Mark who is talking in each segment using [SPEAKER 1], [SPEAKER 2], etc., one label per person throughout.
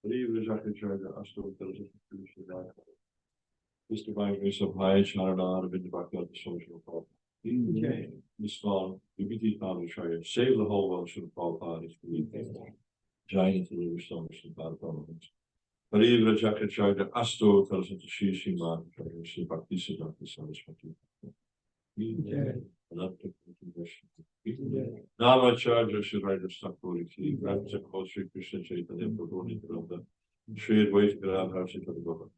[SPEAKER 1] Livre já que joga as todas as is the Vice of High Sharada with the back of the social call. This fall, UBT found Shire, save the whole world should fall parties for the giant to the response to bad government. But even a jacket tried to Asto tells it to she man, she back this is not the satisfaction. Now my charger should write a stock for it. Grabs a close Christian shape and then put on it around the shade weight grab house into the government.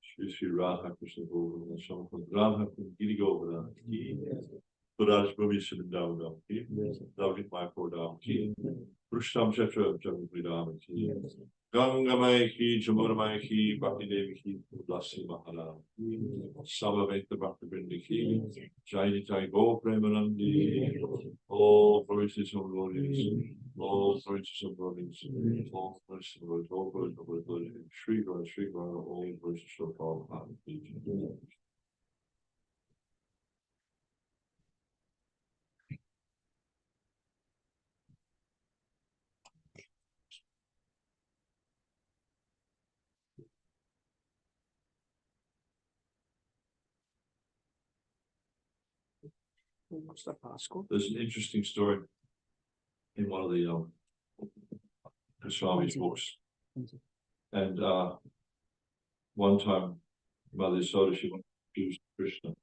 [SPEAKER 1] She raad Krishna Govinda, some from Ram Giri Govardhan, Suraj Bhavishan down, David Mako down, Pushtam Chetra Javidam, Ganga Maiki, Jamuna Maiki, Bhakti Devi, Blasi Mahala, Savaveta Bhakti Bindiki, Jaini Tai Go Premanandi, all voices of glories, all voices of glories, all voices of glories, all voices of glories, Shri God, all voices of all heart.
[SPEAKER 2] What's that possible?
[SPEAKER 1] There's an interesting story in one of the Goswami's books. And one time, Mother Yasoda, she wanted to use Krishna.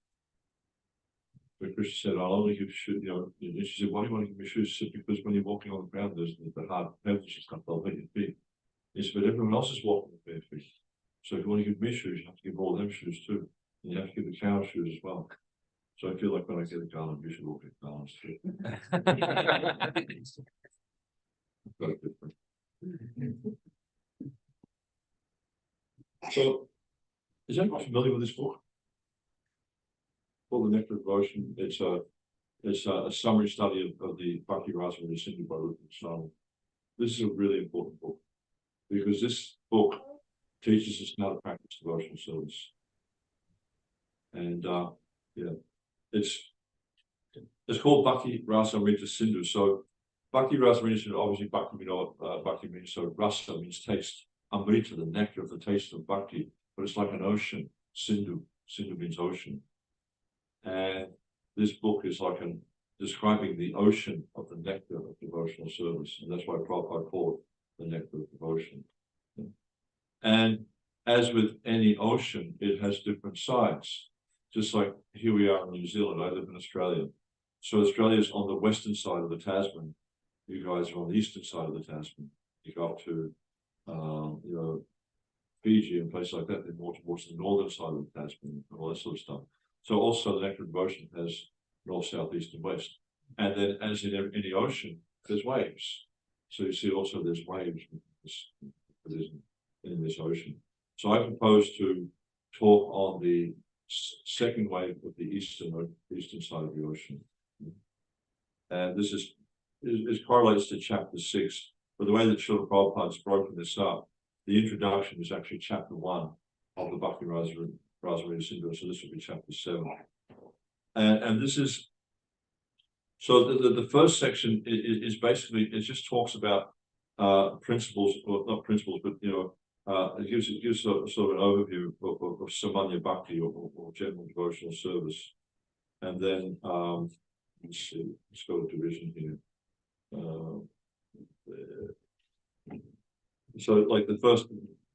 [SPEAKER 1] But Krishna said, I'll only give shoes, and she said, why do you want to give me shoes? She said, because when you're walking on the ground, there's the hard pebbles and stuff, they'll hit your feet. He said, but everyone else is walking with bare feet. So if you want to give me shoes, you have to give all them shoes too. And you have to give the cow shoes as well. So I feel like when I get a garland, you should all get garlands too. So, is anyone familiar with this book? Called The Nectar of Devotion. It's a summary study of the Bhakti Rasa and the Sindhu Bharat. So, this is a really important book because this book teaches us how to practice devotional service. And yeah, it's called Bhakti Rasamrita Sindhu. So Bhakti Rasamrita Sindhu, obviously Bhakti, we know what Bhakti means. So Rasa means taste. Amrita, the nectar of the taste of Bhakti, but it's like an ocean. Sindhu means ocean. And this book is like describing the ocean of the nectar of devotional service. And that's why Prabhupada called it the nectar of devotion. And as with any ocean, it has different sides. Just like here we are in New Zealand, I live in Australia. So Australia is on the western side of the Tasman. You guys are on the eastern side of the Tasman. You go up to, Fiji and places like that, they're more towards the northern side of the Tasman and all that sort of stuff. So also the nectar of devotion has north, south, east, and west. And then as in any ocean, there's waves. So you see also there's waves in this ocean. So I propose to talk on the second wave of the eastern side of the ocean. And this correlates to chapter 6. But the way that Srila Prabhupada's broken this up, the introduction is actually chapter 1 of the Bhakti Rasamrita Sindhu. So this will be chapter 7. And this is, so the first section is basically, it just talks about principles, or not principles, but it gives sort of an overview of Samanya Bhakti or general devotional service. And then let's see, let's go to division here. So like the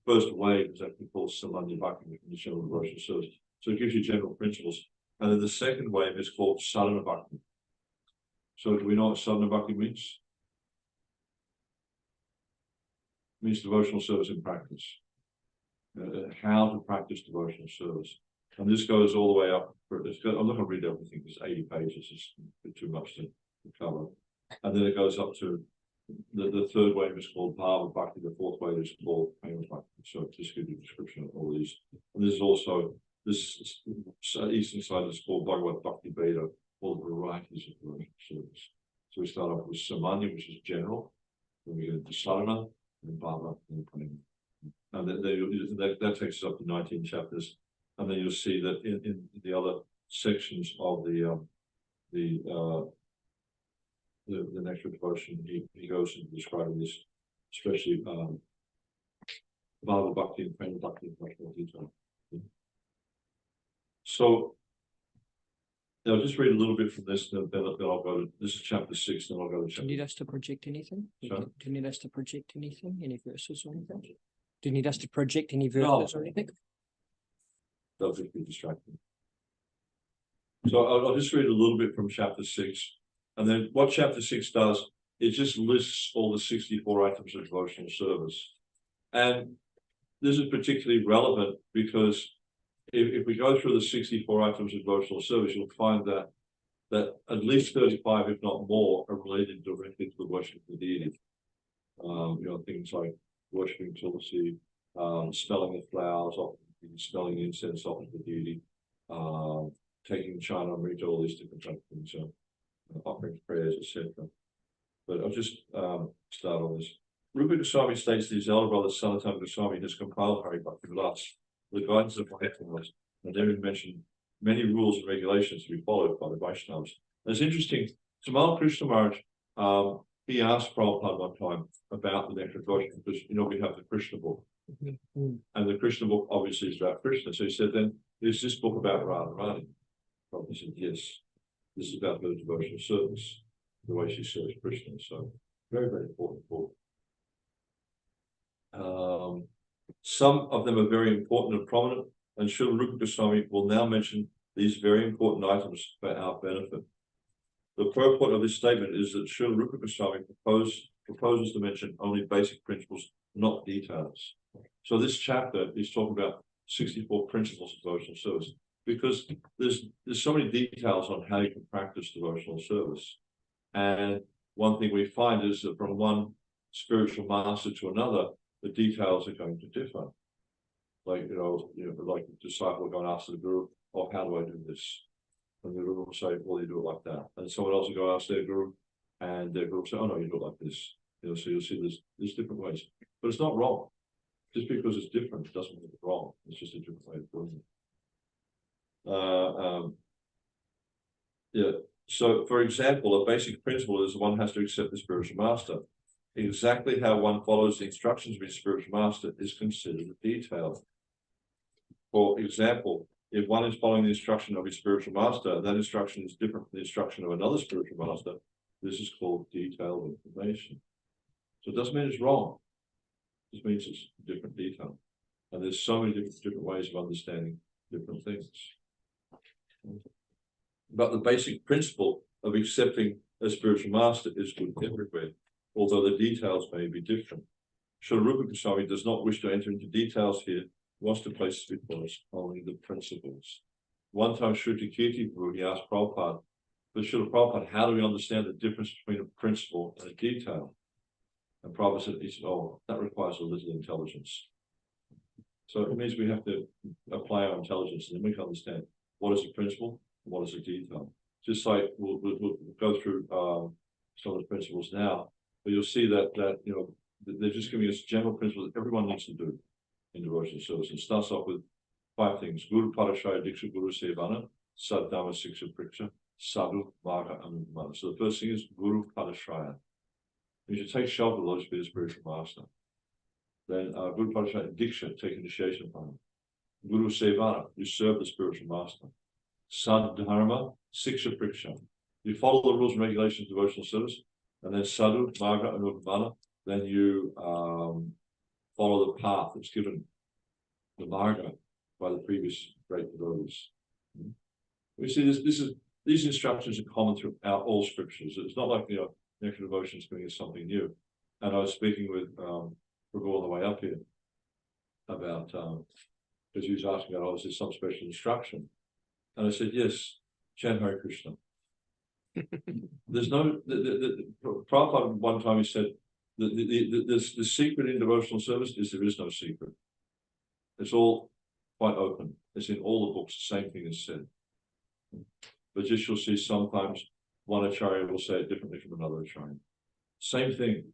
[SPEAKER 1] first wave is actually called Samanya Bhakti, which is general devotional service. So it gives you general principles. And then the second wave is called Sadhana Bhakti. So do we know what Sadhana Bhakti means? It means devotional service in practice. How to practice devotional service. And this goes all the way up. I'm not going to read everything, it's 80 pages, it's too much to cover. And then it goes up to the third wave is called Bhava Bhakti, the fourth wave is called Prema Bhakti. So just give you a description of all these. And there's also this eastern side is called Bhagavad Bhakti Veda, all the varieties of devotional service. So we start off with Samanya, which is general, then we get into Sadhana, and Bhava, and Prema. And that takes us up to 19 chapters. And then you'll see that in the other sections of the nectar of devotion, he goes into describing this, especially Bhava Bhakti and Prema Bhakti in much more detail. So I'll just read a little bit from this, then I'll go to, this is chapter 6, then I'll go to chapter.
[SPEAKER 2] Do you need us to project anything?
[SPEAKER 1] Sorry?
[SPEAKER 2] Do you need us to project anything? Any verses or anything? Do you need us to project any verses or anything?
[SPEAKER 1] They'll just be distracting. So I'll just read a little bit from chapter 6. And then what chapter 6 does, it just lists all the 64 items of devotional service. And this is particularly relevant because if we go through the 64 items of devotional service, you'll find that at least 35, if not more, are related directly to the worship of the deity. Things like worshiping Tulsi, smelling the flowers, smelling incense off the deity, taking chana, amrita, all these different types of things, offering prayers, etc. But I'll just start on this. Rupa Goswami states that his elder brother Sanatana Goswami has compiled Hari Bhakti Vilas, the guidance of Vaishnavas, and there he mentioned many rules and regulations to be followed by the Vaishnavas. And it's interesting, Tamal Krishna Maharaj, he asked Prabhupada one time about the nectar of devotion because we have the Krishna book.
[SPEAKER 2] Mm-hmm.
[SPEAKER 1] And the Krishna book obviously is about Krishna. So he said, then is this book about Radharani? Prabhupada said, yes. This is about her devotional service, the way she serves Krishna. So very, very important book. Some of them are very important and prominent, and Srila Rupa Goswami will now mention these very important items for our benefit. The purport of this statement is that Srila Rupa Goswami proposes to mention only basic principles, not details. So this chapter is talking about 64 principles of devotional service, because there's so many details on how you can practice devotional service. And one thing we find is that from one spiritual master to another, the details are going to differ. Like, like the disciple will go and ask the guru, oh, how do I do this? And the guru will say, well, you do it like that. And someone else will go ask their guru, and their guru will say, oh, no, you do it like this. So you'll see there's different ways. But it's not wrong. Just because it's different, it doesn't mean it's wrong. It's just a different way of doing Yeah. So, for example, a basic principle is one has to accept the spiritual master. Exactly how one follows the instructions of his spiritual master is considered a detail. For example, if one is following the instruction of his spiritual master, that instruction is different from the instruction of another spiritual master. This is called detailed information. So it doesn't mean it's wrong. It just means it's different detail. And there's so many different ways of understanding different things. But the basic principle of accepting a spiritual master is good everywhere, although the details may be different. Srila Rupa Goswami does not wish to enter into details here, he wants to place before us only the principles. One time Shruti Kirti Prabhu, he asked Prabhupada, but Srila Prabhupada, how do we understand the difference between a principle and a detail? And Prabhupada said, oh, that requires a little intelligence. So it means we have to apply our intelligence, and then we can understand what is a principle and what is a detail. Just like we'll go through some of the principles now, but you'll see that they're just giving us general principles that everyone needs to do in devotional service. It starts off with 5 things: Guru Parashaya Diksha Guru Sevana, Saddhamma Siksha Priksha, Sadhu Marga Anumana. So the first thing is Guru Parashaya. You should take shelter of the Lord's Spirit, spiritual master. Then Guru Parashaya Diksha, take initiation from him. Guru Sevana, you serve the spiritual master. Saddharma Siksha Priksha, you follow the rules and regulations of devotional service. And then Sadhu Marga Anumana, then you follow the path that's given, the marga, by the previous great devotees. We see these instructions are common throughout all scriptures. It's not like Nectar Devotion is giving us something new. And I was speaking with Prabhu on the way up here about because he was asking about, is there some special instruction? And I said, yes, chant Hare Krishna. There's no Prabhupada one time he said the secret in devotional service is there is no secret. It's all quite open. It's in all the books, the same thing is said. But just you'll see sometimes one acharya will say it differently from another acharya. Same thing.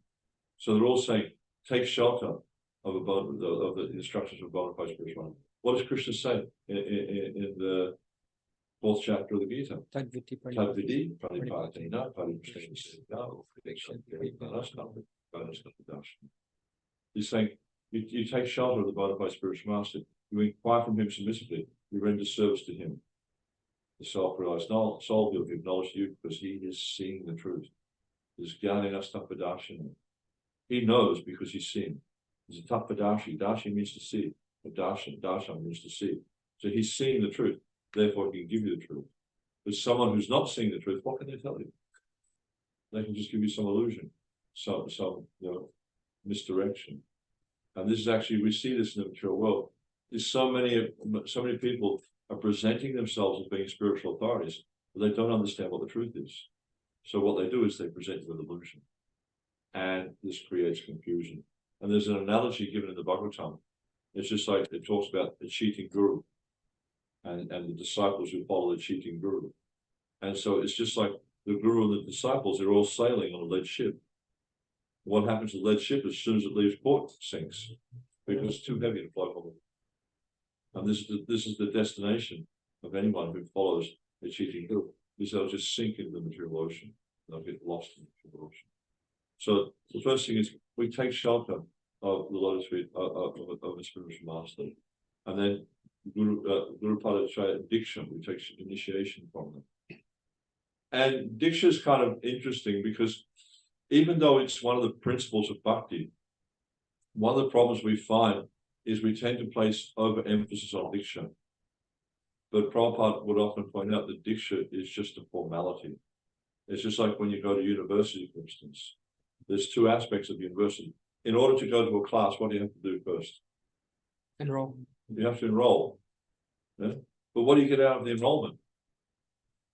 [SPEAKER 1] So they're all saying, take shelter of the instructions of bona fide spirituality. What does Krishna say in the 4th chapter of the Gita? Tadvidi Pranipatena He's saying, you take shelter of the bona fide spiritual master, you inquire from him submissively, you render service to him. The self-realized soul will acknowledge you because he is seeing the truth. There's Jnanena Tattvadarshina. He knows because he's seen. There's a Tattvadarshi. Darshi means to see. A darshan means to see. So he's seeing the truth. Therefore, he can give you the truth. But someone who's not seeing the truth, what can they tell you? They can just give you some illusion, some misdirection. And this is actually, we see this in the material world. There's so many people are presenting themselves as being spiritual authorities, but they don't understand what the truth is. So what they do is they present you with illusion. And this creates confusion. And there's an analogy given in the Bhagavatam. It's just like it talks about a cheating guru and the disciples who follow the cheating guru. And so it's just like the guru and the disciples, they're all sailing on a lead ship. What happens to the lead ship as soon as it leaves port? It sinks, because it's too heavy to float on. And this is the destination of anyone who follows a cheating guru, is they'll just sink into the material ocean. They'll get lost in the material ocean. So the first thing is we take shelter of the lotus feet of the spiritual master, and then Guru Padachaya Diksha, we take initiation from them. And Diksha is kind of interesting because even though it's one of the principles of bhakti, one of the problems we find is we tend to place overemphasis on Diksha. But Prabhupada would often point out that Diksha is just a formality. It's just like when you go to university, for instance. There's 2 aspects of university. In order to go to a class, what do you have to do first?
[SPEAKER 2] Enroll.
[SPEAKER 1] You have to enroll. Yeah? But what do you get out of the enrollment?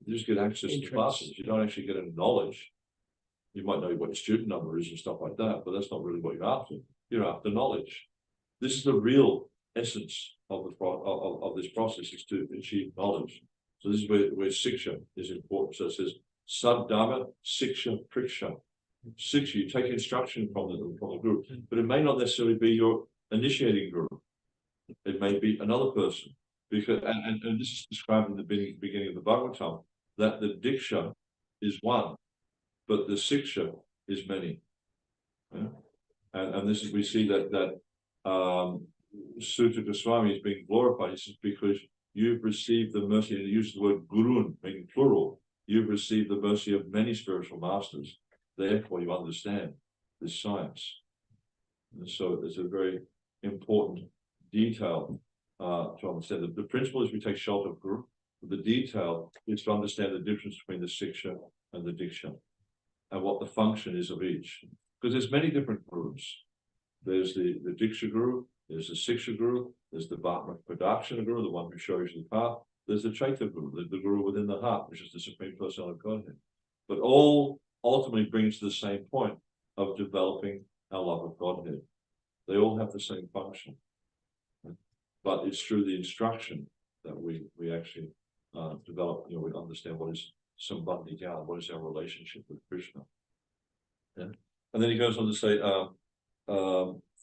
[SPEAKER 1] You just get access to classes. You don't actually get any knowledge. You might know what your student number is and stuff like that, but that's not really what you're after. You're after knowledge. This is the real essence of this process, is to achieve knowledge. So this is where Siksha is important. So it says, Saddharma Siksha Priksha. Siksha, you take instruction from the guru, but it may not necessarily be your initiating guru. It may be another person. Because and this is described in the beginning of the Bhagavatam, that the Diksha is one, but the Siksha is many. Yeah? And this is, we see that Suta Goswami is being glorified. He says, because you've received the mercy, and he uses the word gurun, meaning plural. You've received the mercy of many spiritual masters. Therefore, you understand this science. And so it's a very important detail to understand. The principle is we take shelter of Guru. The detail is to understand the difference between the Siksha and the Diksha, and what the function is of each. Because there's many different gurus. There's the Diksha Guru, there's the Siksha Guru, there's the Bhatma Pradakshina Guru, the one who shows you the path. There's the Chaitya Guru, the Guru within the heart, which is the Supreme Personality of Godhead. But all ultimately brings to the same point of developing our love of Godhead. They all have the same function. But it's through the instruction that we actually develop, we understand what is Sambandhi Jnana, what is our relationship with Krishna. Yeah? And then he goes on to say,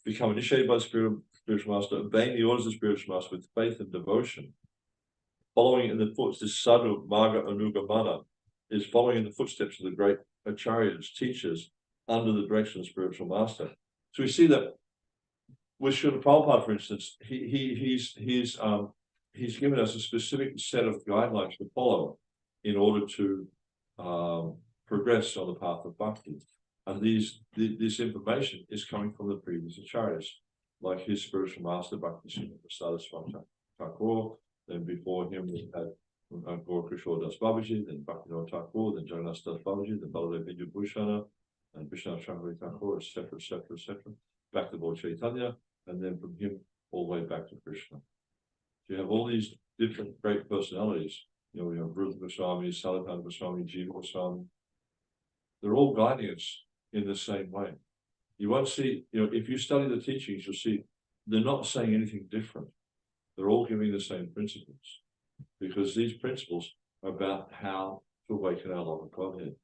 [SPEAKER 1] become initiated by the spiritual master, obeying the orders of the spiritual master with faith and devotion, following in the footsteps, this sadhu marga anugamana is following in the footsteps of the great acharyas, teachers, under the direction of the spiritual master. So we see that with Srila Prabhupada, for instance, he's given us a specific set of guidelines to follow in order to progress on the path of bhakti. And this information is coming from the previous acharyas, like his spiritual master, Bhakti Prasada Swami Thakur. Then before him, we had Gaur Kishore Das Babaji, then Bhaktivinoda Thakur, then Jagannath Das Babaji, then Baladev Vidya Bhushana, and Vishwanath Chakravarti Thakur, etc., etc., etc., back to Lord Chaitanya, and then from him all the way back to Krishna. So you have all these different great personalities. We have Rupa Goswami, Salatana Goswami, Jiva Goswami. They're all guiding us in the same way. You won't see, if you study the teachings, you'll see they're not saying anything different. They're all giving the same principles, because these principles are about how to awaken our love of Godhead.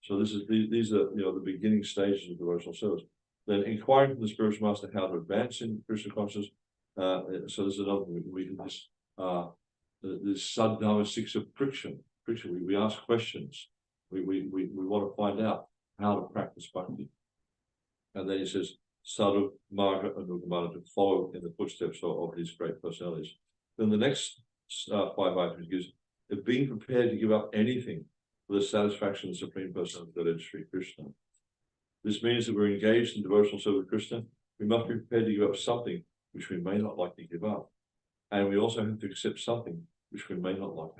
[SPEAKER 1] So these are the beginning stages of devotional service. Then inquiring from the spiritual master how to advance in Krishna consciousness. So there's another one we can just this sadhana siksha friction. We ask questions. We want to find out how to practice bhakti. And then he says, sadhu marga anugamana, to follow in the footsteps of these great personalities. Then the next 5 items gives being prepared to give up anything for the satisfaction of the Supreme Personality of Godhead, Sri Krishna. This means that we're engaged in devotional service with Krishna. We must be prepared to give up something which we may not like to give up. And we also have to accept something which we may not like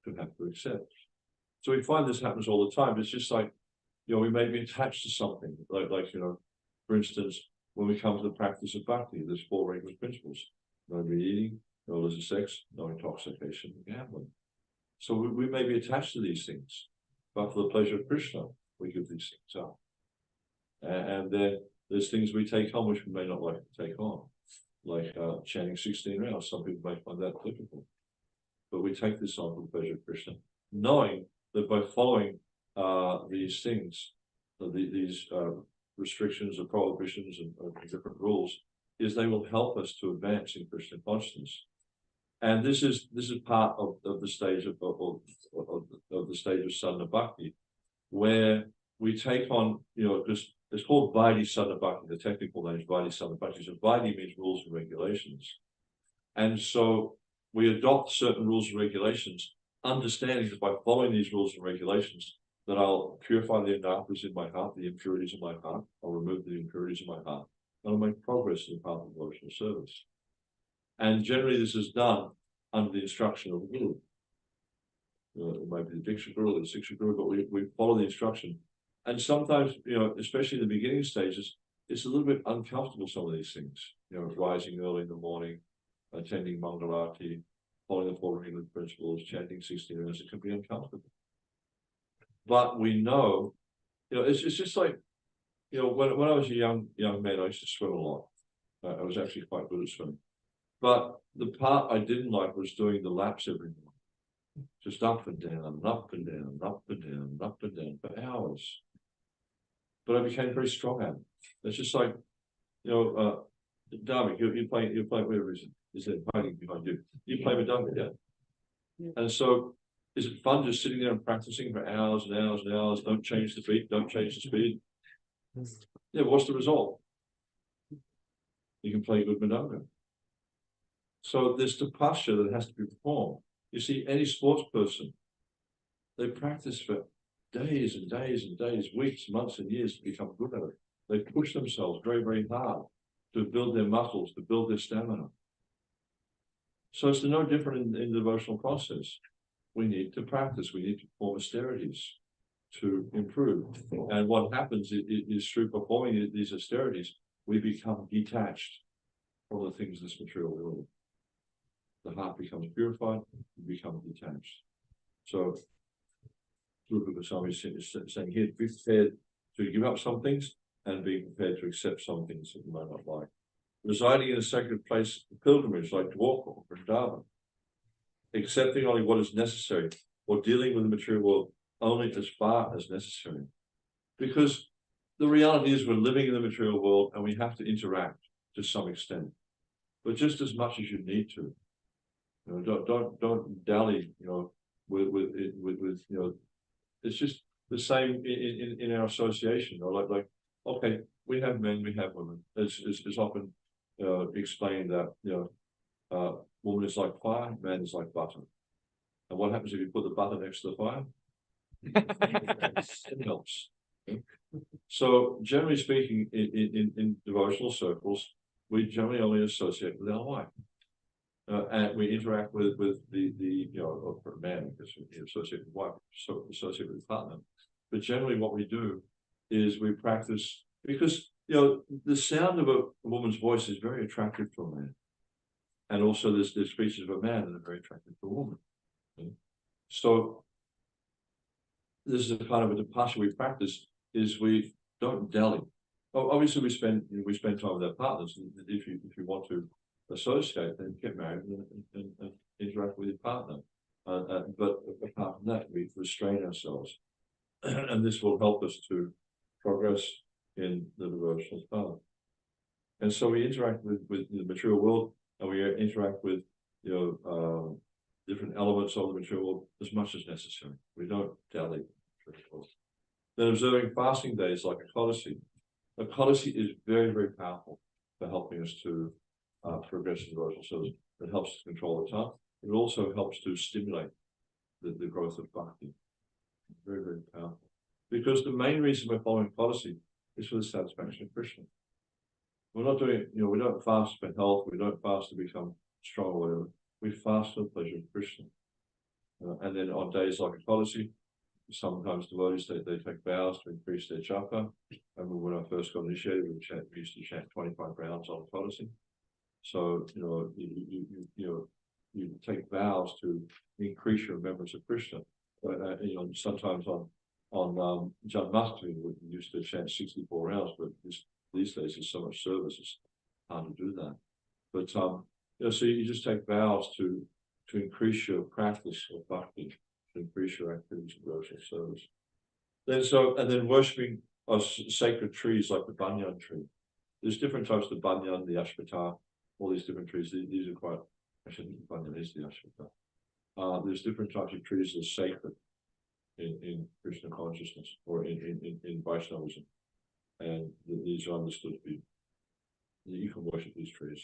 [SPEAKER 1] to have to accept. So we find this happens all the time. It's just like, we may be attached to something, like for instance, when we come to the practice of bhakti, there's 4 regular principles: no eating, no illicit sex, no intoxication, and gambling. So we may be attached to these things, but for the pleasure of Krishna, we give these things up. And then there's things we take on which we may not like to take on, like chanting 16 rounds. Some people may find that difficult, but we take this on for the pleasure of Krishna, knowing that by following these things, these restrictions or prohibitions and different rules, is they will help us to advance in Krishna consciousness. And this is part of the stage of the stage of sadhana bhakti, where we take on, it's called Vaidhi sadhana bhakti. The technical name is Vaidhi sadhana bhakti. So Vaidhi means rules and regulations. And so we adopt certain rules and regulations, understanding that by following these rules and regulations, that I'll purify the anarthas in my heart, the impurities in my heart, I'll remove the impurities in my heart, and I'll make progress in the path of devotional service. And generally this is done under the instruction of the Guru. It might be the Diksha Guru or the Siksha Guru, but we follow the instruction. And sometimes, especially in the beginning stages, it's a little bit uncomfortable, some of these things. Rising early in the morning, attending Mangalarti, following the 4 regular principles, chanting 16 rounds, it can be uncomfortable. But we know, it's just like, when I was a young man, I used to swim a lot. I was actually quite good at swimming. But the part I didn't like was doing the laps every morning. Just up and down, and up and down, and up and down, and up and down for hours. But I became very strong at it. It's just like, Dharmic, you're playing whatever is there hiding behind you. You play with Dharmic, yeah?
[SPEAKER 2] Yeah.
[SPEAKER 1] And so is it fun just sitting there and practicing for hours and hours and hours? Don't change the beat, don't change the speed. Yeah, what's the result? You can play good Mridanga. So there's the posture that has to be performed. You see, any sports person, they practice for days and days and days, weeks, months and years to become good at it. They push themselves very, very hard to build their muscles, to build their stamina. So it's no different in the devotional process. We need to practice, we need to perform austerities to improve. And what happens is through performing these austerities, we become detached from the things of this material world. The heart becomes purified, we become detached. So Rupa Goswami is saying here, be prepared to give up some things and be prepared to accept some things that you might not like. Residing in a sacred place of pilgrimage like Dwarka or Vrindavan, accepting only what is necessary, or dealing with the material world only as far as necessary. Because the reality is we're living in the material world and we have to interact to some extent, but just as much as you need to. You know, don't dally, you know, with you know, it's just the same in our association. You know, like okay, we have men, we have women. It's often explained that, you know, woman is like fire, man is like butter. And what happens if you put the butter next to the fire? It helps. So generally speaking, in devotional circles, we generally only associate with our wife. And we interact with the you know, for a man, because we associate with wife, so associate with partner. But generally what we do is we practice, because you know the sound of a woman's voice is very attractive to a man. And also there's speeches of a man that are very attractive to a woman. Okay? So this is a kind of a posture we practice, is we don't dally. Obviously we spend time with our partners. If you want to associate, then get married and interact with your partner. But apart from that, we restrain ourselves. And this will help us to progress in the devotional path. And so we interact with the material world, and we interact with, you know, different elements of the material world as much as necessary. We don't dally. Then observing fasting days like Ekadasi. Ekadasi is very, very powerful for helping us to progress in devotional service. It helps to control the tongue. It also helps to stimulate the growth of bhakti. Very, very powerful. Because the main reason we're following Ekadasi is for the satisfaction of Krishna. We're not doing it, you know, we don't fast for health, we don't fast to become strong or whatever. We fast for the pleasure of Krishna. And then on days like Ekadasi, sometimes devotees, they take vows to increase their japa. And when I first got initiated, we used to chant 25 rounds on Ekadasi. So, you know, you take vows to increase your remembrance of Krishna. You know, sometimes on Janmashtami, we used to chant 64 rounds, but these days there's so much service, it's hard to do that. But you know, so you just take vows to increase your practice of bhakti, to increase your activities of devotional service. Then worshipping sacred trees like the banyan tree. There's different types of banyan, the ashwata, all these different trees. These are quite, actually banyan is the ashwata. There's different types of trees that are sacred in Krishna consciousness or in Vaishnavism. And these are understood to be, you can worship these trees.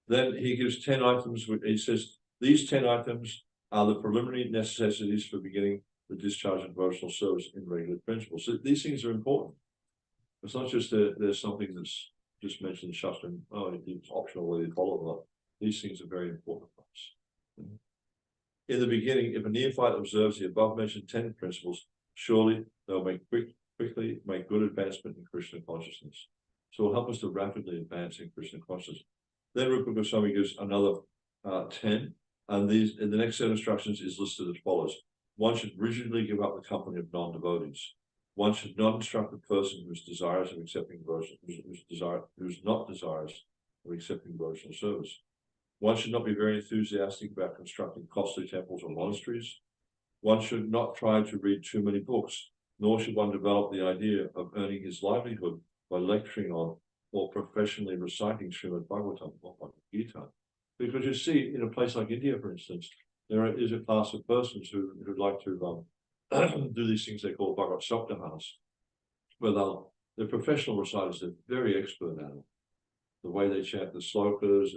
[SPEAKER 1] Then he gives 10 items. He says, these 10 items are the preliminary necessities for beginning the discharge of devotional service in regular principles. So these things are important. It's not just there's something that's just mentioned in Shastra, it's optional whether you follow or not. These things are very important for us. In the beginning, if a neophyte observes the above mentioned 10 principles, surely they'll quickly make good advancement in Krishna consciousness. So it will help us to rapidly advance in Krishna consciousness. Then Rupa Goswami gives another 10, and these in the next set of instructions is listed as follows. One should rigidly give up the company of non-devotees. One should not instruct a person who is desirous of accepting devotion, who's not desirous of accepting devotional service. One should not be very enthusiastic about constructing costly temples or monasteries. One should not try to read too many books, nor should one develop the idea of earning his livelihood by lecturing on or professionally reciting Srimad Bhagavatam or Bhagavad Gita. Because you see, in a place like India, for instance, there is a class of persons who like to do these things they call Bhagavad Saptahanas, where they're professional reciters, they're very expert at it. The way they chant the slokas,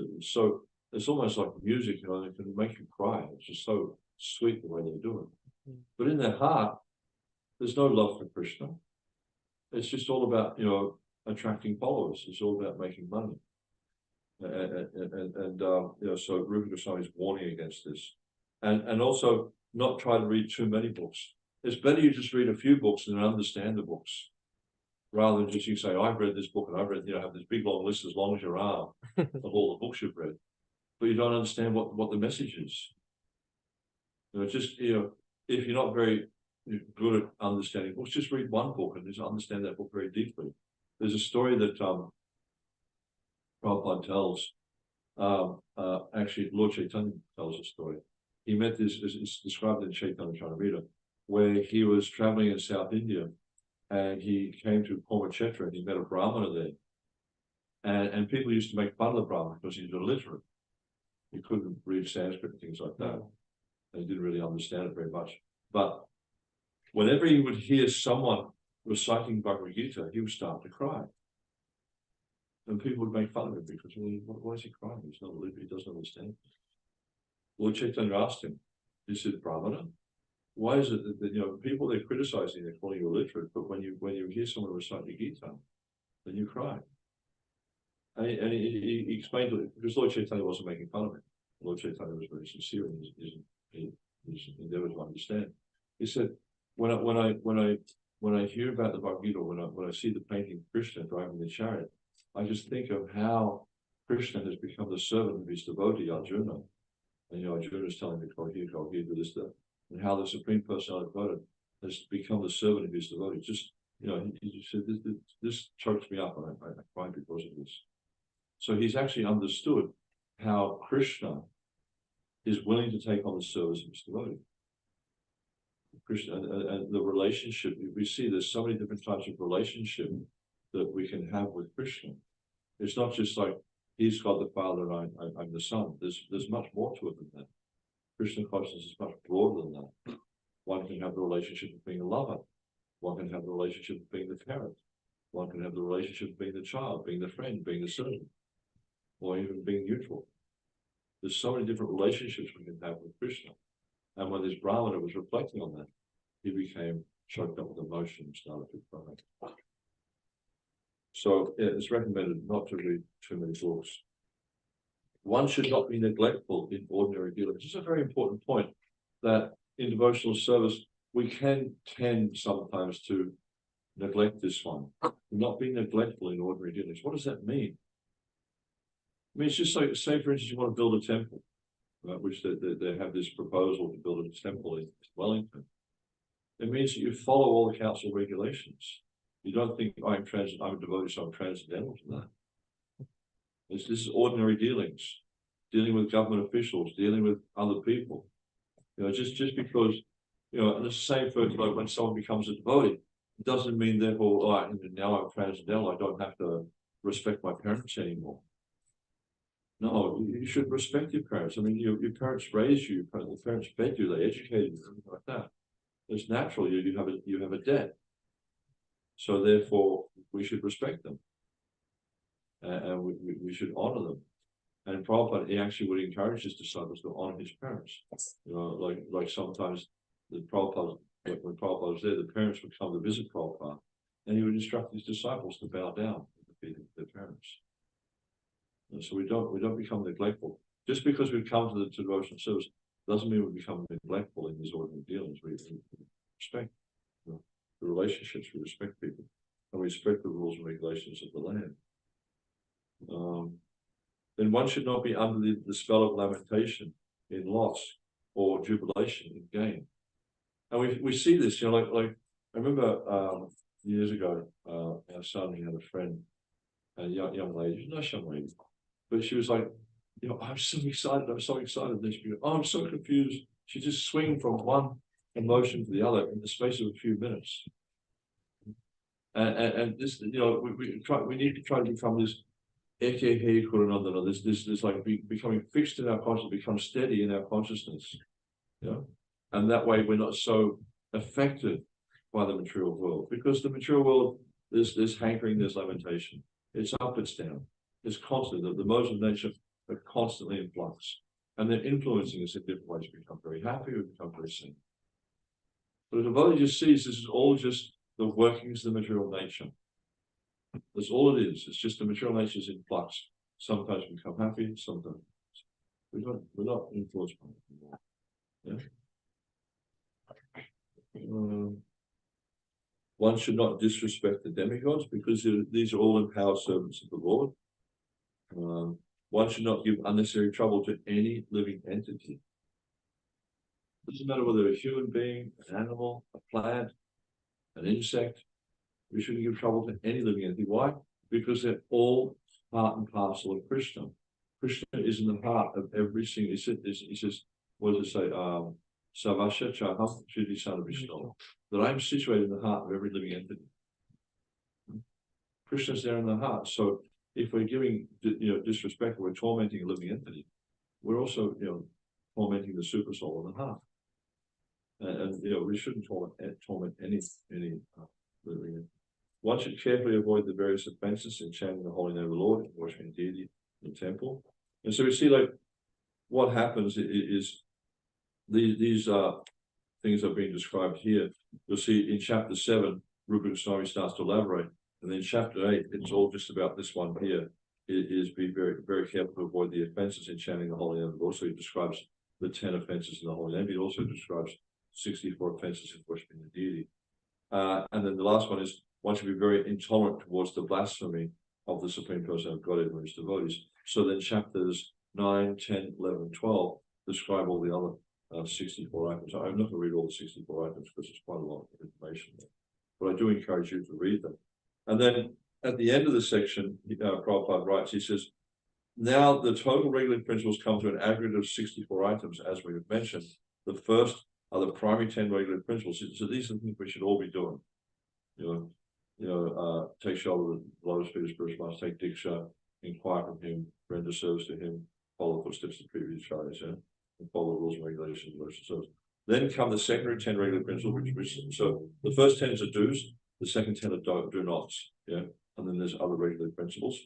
[SPEAKER 1] it's almost like music, it can make you cry. It's just so sweet the way they do it. But in their heart, there's no love for Krishna. It's just all about, attracting followers. It's all about making money. So Rupa Goswami is warning against this. And also not try to read too many books. It's better you just read a few books and understand the books, rather than just you say, I've read this book and I've read, have this big long list as long as your arm of all the books you've read, but you don't understand what the message is. If you're not very good at understanding books, just read one book and just understand that book very deeply. There's a story that Prabhupada tells. Actually, Lord Chaitanya tells a story. He met this, it's described in Chaitanya Charitamrita, where he was traveling in South India and he came to Purmachetra and he met a Brahmana there. And people used to make fun of the Brahmana because he was illiterate. He couldn't read Sanskrit and things like that. And he didn't really understand it very much. But whenever he would hear someone reciting Bhagavad Gita, he would start to cry. And people would make fun of him because, why is he crying? He's not illiterate, he doesn't understand. Lord Chaitanya asked him, he said, Brahmana, why is it that people, they're criticizing, they're calling you illiterate, but when you hear someone recite the Gita, then you cry. And he explained it because Lord Chaitanya wasn't making fun of him. Lord Chaitanya was very sincere in his endeavor to understand. He said, when I hear about the Bhagavad Gita, when I see the painting of Krishna driving the chariot, I just think of how Krishna has become the servant of his devotee Arjuna. And Arjuna is telling me, go here, do this, that. And how the Supreme Personality of Godhead has become the servant of his devotee. Just, he said, this chokes me up and I cry because of this. So he's actually understood how Krishna is willing to take on the service of his devotee. Krishna and the relationship, we see there's so many different types of relationship that we can have with Krishna. It's not just like he's God the Father and I'm the Son. There's much more to it than that. Krishna consciousness is much broader than that. One can have the relationship of being a lover. One can have the relationship of being the parent. One can have the relationship of being the child, being the friend, being the servant, or even being neutral. There's so many different relationships we can have with Krishna. And when this Brahmana was reflecting on that, he became choked up with emotion and started to cry. So it's recommended not to read too many books. One should not be neglectful in ordinary dealings. This is a very important point, that in devotional service, we can tend sometimes to neglect this one. Not be neglectful in ordinary dealings. What does that mean? I mean, it's just like, say, for instance, you want to build a temple, which they have this proposal to build a temple in Wellington. It means that you follow all the council regulations. You don't think, I'm a devotee, so I'm transcendental to that. This is ordinary dealings, dealing with government officials, dealing with other people. Just because, and it's the same for like when someone becomes a devotee, it doesn't mean therefore, now I'm transcendental, I don't have to respect my parents anymore. No, you should respect your parents. I mean, your parents raised you, your parents fed you, they educated you, everything like that. It's natural, you have a debt. So therefore, we should respect them. And we should honor them. And Prabhupada, he actually would encourage his disciples to honor his parents. Like sometimes when Prabhupada was there, the parents would come to visit Prabhupada, and he would instruct his disciples to bow down at the feet of their parents. And so we don't become neglectful. Just because we come to the devotional service doesn't mean we become neglectful in these ordinary dealings. We respect the relationships, we respect people, and we respect the rules and regulations of the land. Then one should not be under the spell of lamentation in loss or jubilation in gain. And we see this, like I remember years ago, our son, he had a friend, a young lady, nice young lady, but she was like, I'm so excited. Then she'd be like, I'm so confused. She just swing from one emotion to the other in the space of a few minutes. And this, you know, we need to try to become this this like becoming fixed in our consciousness, become steady in our consciousness. You know, and that way we're not so affected by the material world, because the material world, there's hankering, there's lamentation, it's up, it's down, it's constant. The modes of nature are constantly in flux, and they're influencing us in different ways. We become very happy, we become very sad. But a devotee just sees this is all just the workings of the material nature. That's all it is. It's just the material nature is in flux. Sometimes we become happy, sometimes we're not influenced by it anymore. Yeah. One should not disrespect the demigods, because these are all empowered servants of the Lord. One should not give unnecessary trouble to any living entity. It doesn't matter whether a human being, an animal, a plant, an insect. We shouldn't give trouble to any living entity. Why? Because they're all part and parcel of Krishna. Krishna is in the heart of every single. He says, what does it say? Savasya Chaham Shriti Vishnu. That I'm situated in the heart of every living entity. Krishna's there in the heart. So if we're giving, disrespect, we're tormenting a living entity, we're also, tormenting the super soul in the heart. And we shouldn't torment any living entity. One should carefully avoid the various offenses in chanting the holy name of the Lord, and worshiping deity in the temple. And so we see, like, what happens is these things are being described here. You'll see in chapter 7, Rupa Goswami starts to elaborate, and then chapter 8, it's all just about this one here. It is be very, very careful to avoid the offenses in chanting the holy name. Also, he describes the 10 offenses in the holy name. He also describes 64 offenses in worshiping the deity. And then the last one is, one should be very intolerant towards the blasphemy of the Supreme Person of Godhead and his devotees. So then chapters 9, 10, 11, and 12 describe all the other 64 items. I'm not going to read all the 64 items because it's quite a lot of information there. But I do encourage you to read them. And then at the end of the section, Prabhupada writes, he says, now the total regulating principles come to an aggregate of 64 items, as we have mentioned. The first are the primary 10 regulating principles. So these are the things we should all be doing. Take shelter of the lotus feet of spiritual master, take diksha, inquire from him, render service to him, follow the footsteps of previous acharyas, and follow the rules and regulations of devotional service. Then come the secondary 10 regular principles, so the first 10 are do's, the second 10 are do nots, and then there's other regular principles,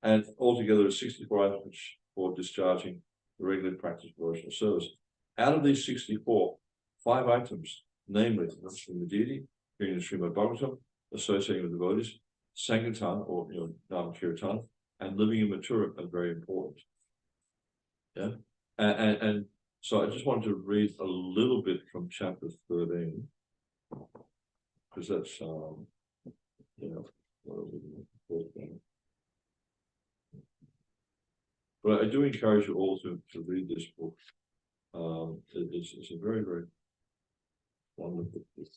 [SPEAKER 1] and altogether 64 items for discharging the regular practice of devotional service. Out of these 64, 5 items, namely from the deity, hearing the Srimad Bhagavatam, associating with devotees, Sankirtan, or Nam Kirtan, and living in Mathura are very important. And so I just wanted to read a little bit from chapter 13, because that's but I do encourage you all to read this book. It's a very, very wonderful book.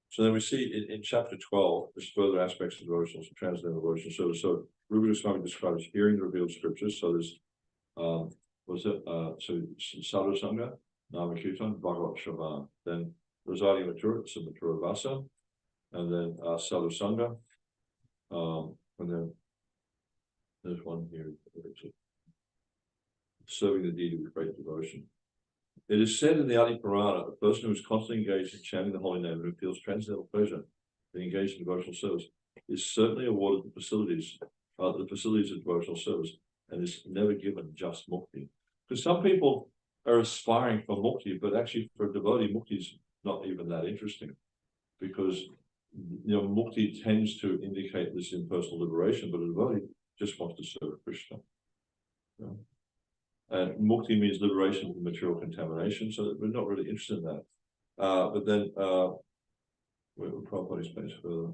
[SPEAKER 1] So then we see in chapter 12, there's further aspects of devotional, some transcendental devotional. So Rupa Goswami describes hearing the revealed scriptures. So there's Sadhu Sangha, Nama Kirtan, Bhagavat Shravan. Then residing in Mathura, so Mathura Vasa, and then Sadhu Sangha. And then there's one here, serving the deity with great devotion. It is said in the Adi Purana, a person who is constantly engaged in chanting the holy name and who feels transcendental pleasure being engaged in devotional service is certainly awarded the facilities of devotional service, and is never given just mukti. Because some people are aspiring for mukti, but actually for a devotee, mukti is not even that interesting, because mukti tends to indicate this impersonal liberation, but a devotee just wants to serve Krishna. And mukti means liberation from material contamination, so we're not really interested in that. But then, where would Prabhupada explain further?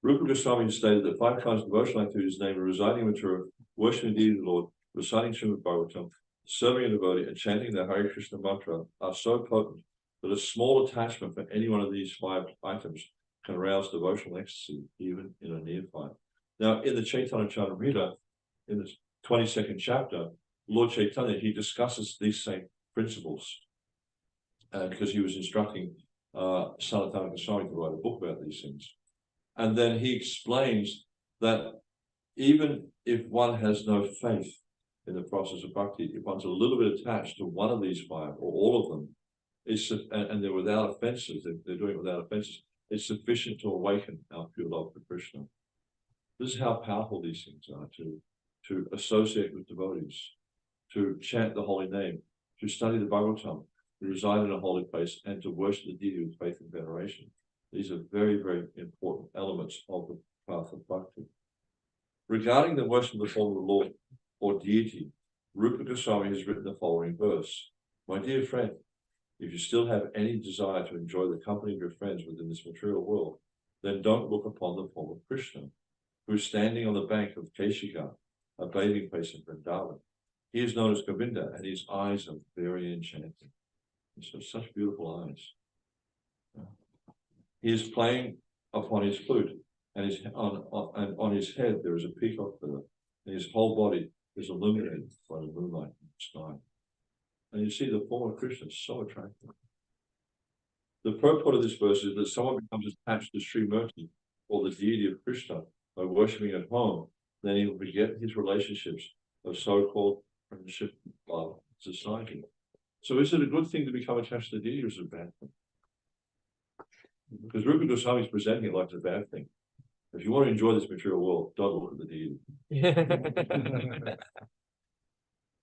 [SPEAKER 1] Rupa Goswami stated that 5 kinds of devotional activities, namely residing in Mathura, worshiping the deity of the Lord, reciting Srimad Bhagavatam, serving a devotee, and chanting the Hare Krishna mantra are so potent that a small attachment for any one of these 5 items can arouse devotional ecstasy, even in a neophyte. Now, in the Chaitanya Charitamrita, in the 22nd chapter, Lord Chaitanya, he discusses these same principles, because he was instructing Sanatana Goswami to write a book about these things. And then he explains that even if one has no faith in the process of bhakti, if one's a little bit attached to one of these 5 or all of them, and they're without offenses, they're doing it without offenses, it's sufficient to awaken our pure love for Krishna. This is how powerful these things are, to associate with devotees, to chant the holy name, to study the Bhagavatam, to reside in a holy place, and to worship the deity with faith and veneration. These are very, very important elements of the path of bhakti. Regarding the worship of the form of the Lord or deity, Rupa Goswami has written the following verse. My dear friend, if you still have any desire to enjoy the company of your friends within this material world, then don't look upon the form of Krishna, who is standing on the bank of Keshika, a bathing place in Vrindavan. He is known as Govinda, and his eyes are very enchanting. So such beautiful eyes. He is playing upon his flute, and on his head there is a peacock feather, and his whole body is illuminated by the moonlight in the sky. And you see the form of Krishna is so attractive. The purport of this verse is that someone becomes attached to Sri Murti, or the deity of Krishna, by worshipping at home, then he will forget his relationships of so-called friendship, love, society. So is it a good thing to become attached to the deity, or is it a bad thing? Because Rupa Goswami is presenting it like it's a bad thing. If you want to enjoy this material world, don't look at the deity.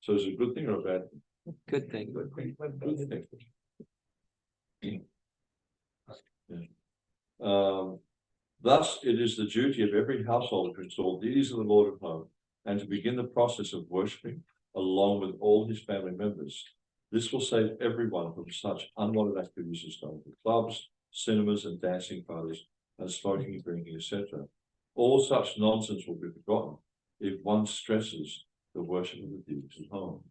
[SPEAKER 1] So is it a good thing or a bad thing?
[SPEAKER 2] Good thing.
[SPEAKER 1] Good thing. Yeah. Thus, it is the duty of every householder to install deities of the Lord at home and to begin the process of worshipping along with all his family members. This will save everyone from such unwanted activities as going to clubs, cinemas, and dancing parties, and smoking, drinking, etc. All such nonsense will be forgotten if one stresses the worship of the deities at home.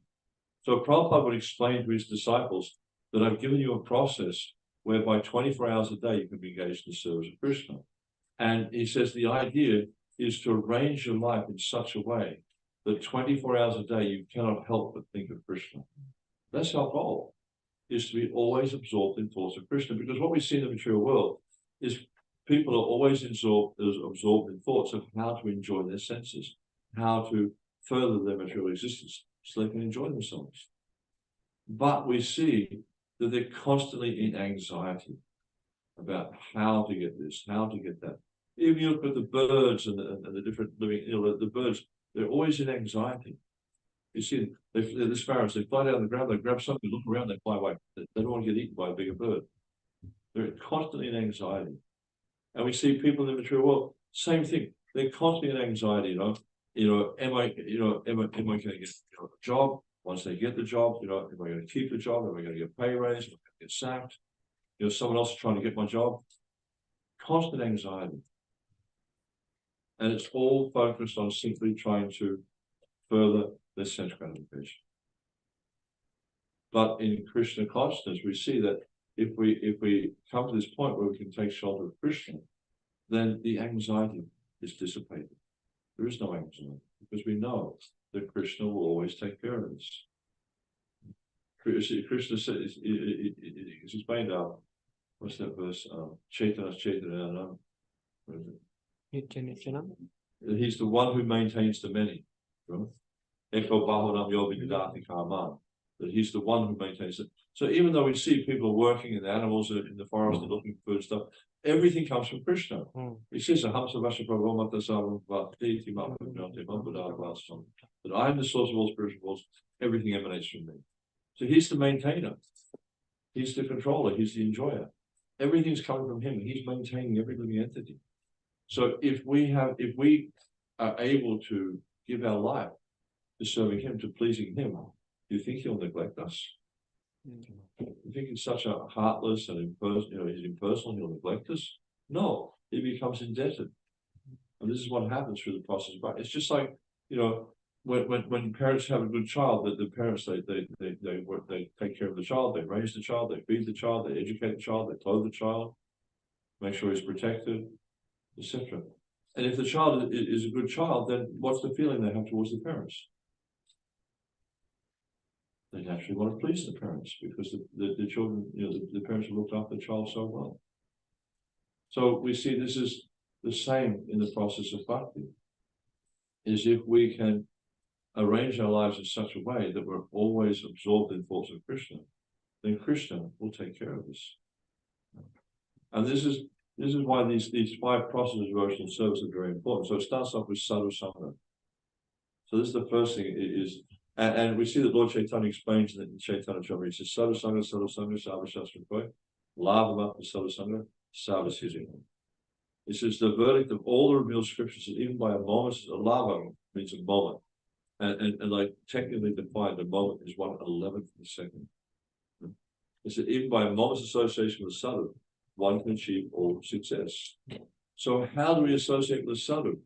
[SPEAKER 1] So Prabhupada would explain to his disciples that I've given you a process whereby 24 hours a day you can be engaged in the service of Krishna. And he says the idea is to arrange your life in such a way that 24 hours a day you cannot help but think of Krishna. That's our goal, is to be always absorbed in thoughts of Krishna. Because what we see in the material world is people are always absorbed in thoughts of how to enjoy their senses, how to further their material existence so they can enjoy themselves. But we see that they're constantly in anxiety about how to get this, how to get that. Even you look at the birds and the different living, the birds, they're always in anxiety. You see, the sparrows, they fly down on the ground, they grab something, look around, they fly away. They don't want to get eaten by a bigger bird. They're constantly in anxiety. And we see people in the material world, same thing. They're constantly in anxiety, am I going to get a job? Once they get the job, am I going to keep the job? Am I going to get a pay raise? Am I going to get sacked? Someone else is trying to get my job. Constant anxiety. And it's all focused on simply trying to further their sense gratification. But in Krishna consciousness, we see that if we come to this point where we can take shelter of Krishna, then the anxiety is dissipated. There is no anxiety because we know that Krishna will always take care of us. Krishna says, it's explained out. What's that verse? Chaitanya. What is it? He's the one who maintains the many. Eko Bahonam Yogi Vidati Karman. That he's the one who maintains it. So even though we see people working and the animals in the forest and looking for food stuff, everything comes from Krishna. He says, that I am the source of all spiritual worlds, everything emanates from me. So he's the maintainer. He's the controller, he's the enjoyer. Everything's coming from him, and he's maintaining every living entity. So if we are able to give our life to serving him, to pleasing him, do you think he'll neglect us? You think he's such a heartless and impersonal, he's impersonal, he'll neglect us? No, he becomes indebted. And this is what happens through the process. But it's just like, when when parents have a good child, that the parents they take care of the child, they raise the child, they feed the child, they educate the child, they clothe the child, make sure he's protected, etc. And if the child is a good child, then what's the feeling they have towards the parents? They naturally want to please the parents because the children, the parents have looked after the child so well. So we see this is the same in the process of bhakti. Is if we can arrange our lives in such a way that we're always absorbed in thoughts of Krishna, then Krishna will take care of us. And this is why these 5 processes of devotional service are very important. So it starts off with sadhu sangha. So this is the first thing is, and we see that Lord Chaitanya explains in Chaitanya Charitamrita. He says, sadhu sangha, sarva shastra koi, lava mata sadhu sangha, sarva siddhi. It says the verdict of all the revealed scriptures is even by a moment, a lava means a moment. And like technically defined, a moment is 1/11th of a second. It said even by a moment's association with sadhu, one can achieve all success. So how do we associate with sadhu?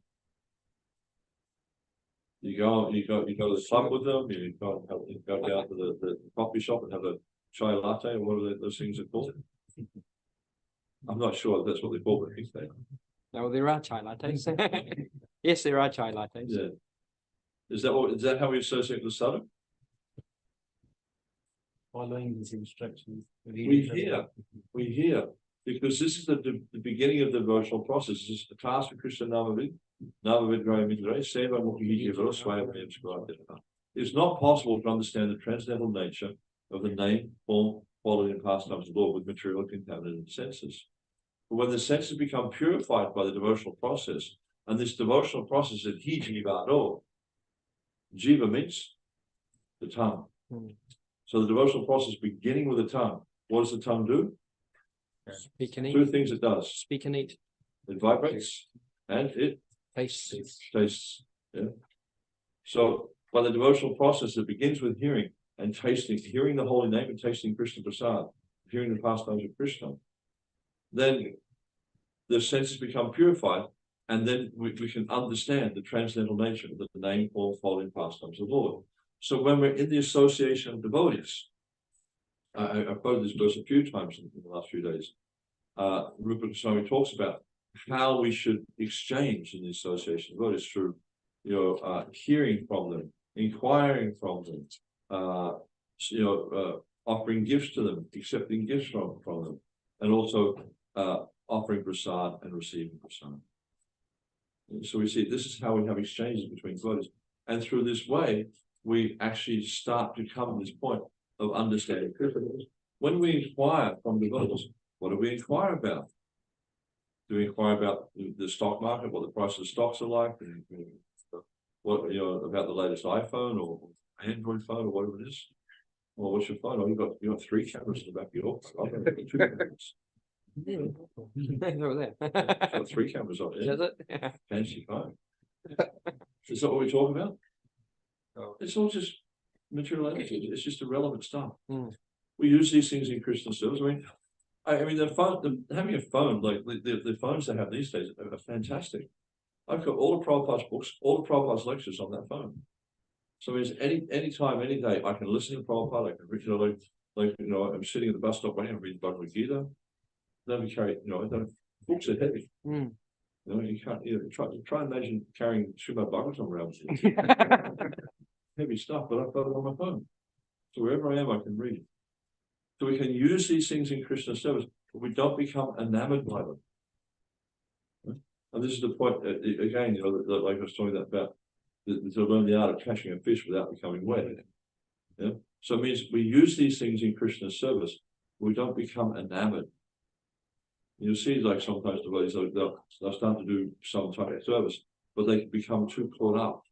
[SPEAKER 1] You go to the club with them, you go down to the coffee shop and have a chai latte, or whatever those things are called. I'm not sure if that's what they call it these days.
[SPEAKER 2] No, there are chai lattes. Yes, there are chai lattes.
[SPEAKER 1] Yeah. Is that how we associate with sadhu?
[SPEAKER 3] Following these instructions.
[SPEAKER 1] We hear, because this is the beginning of the devotional process. This is the task of Krishna Namavid, Namavid Graham Seva Mukhi Swayam. It's not possible to understand the transcendental nature of the name, form, quality, and pastimes of the Lord with material contaminated senses. But when the senses become purified by the devotional process, and this devotional process is He Jivado, Jiva means the tongue. So the devotional process beginning with the tongue. What does the tongue do?
[SPEAKER 2] Speak and
[SPEAKER 1] 2
[SPEAKER 2] eat.
[SPEAKER 1] things it does.
[SPEAKER 2] Speak and eat.
[SPEAKER 1] It vibrates and it
[SPEAKER 2] Taste.
[SPEAKER 1] tastes. Yeah. So by the devotional process, it begins with hearing and tasting, hearing the holy name and tasting Krishna Prasad, hearing the pastimes of Krishna. Then the senses become purified, and then we can understand the transcendental nature of the name, form, quality, and pastimes of the Lord. So when we're in the association of devotees, I've quoted this verse a few times in the last few days. Rupa Goswami talks about how we should exchange in the association of devotees through, hearing from them, inquiring from them, offering gifts to them, accepting gifts from them, and also offering prasad and receiving prasad. So we see this is how we have exchanges between devotees, and through this way we actually start to come to this point of understanding Krishna. When we inquire from devotees, what do we inquire about? Do we inquire about the stock market, what the price of stocks are like, what about the latest iPhone or Android phone or whatever it is? Well, what's your phone? Oh, you got 3 cameras in the back of your phone. I've got 2 cameras.
[SPEAKER 2] Over there.
[SPEAKER 1] It's got 3 cameras on it.
[SPEAKER 2] Does it?
[SPEAKER 1] Fancy phone. Is that what we talk about?
[SPEAKER 3] No.
[SPEAKER 1] It's all just material energy. It's just irrelevant stuff.
[SPEAKER 2] Mm.
[SPEAKER 1] We use these things in Krishna service. I mean, the phone, having a phone, like the phones they have these days are fantastic. I've got all of Prabhupada's books, all of Prabhupada's lectures on that phone. So it's any time, any day, I can listen to Prabhupada. I can read, I'm sitting at the bus stop waiting to read Bhagavad Gita. Then we carry, books are heavy.
[SPEAKER 2] Mm.
[SPEAKER 1] You can't try and imagine carrying Srimad Bhagavatam around with you. Heavy stuff, but I've got it on my phone. So wherever I am, I can read. So we can use these things in Krishna service, but we don't become enamored by them. And this is the point, again, like I was talking about, to learn the art of catching a fish without becoming wet. Yeah? So it means we use these things in Krishna service, but we don't become enamored. You'll see, like sometimes devotees, they'll start to do some type of service, but they become too caught up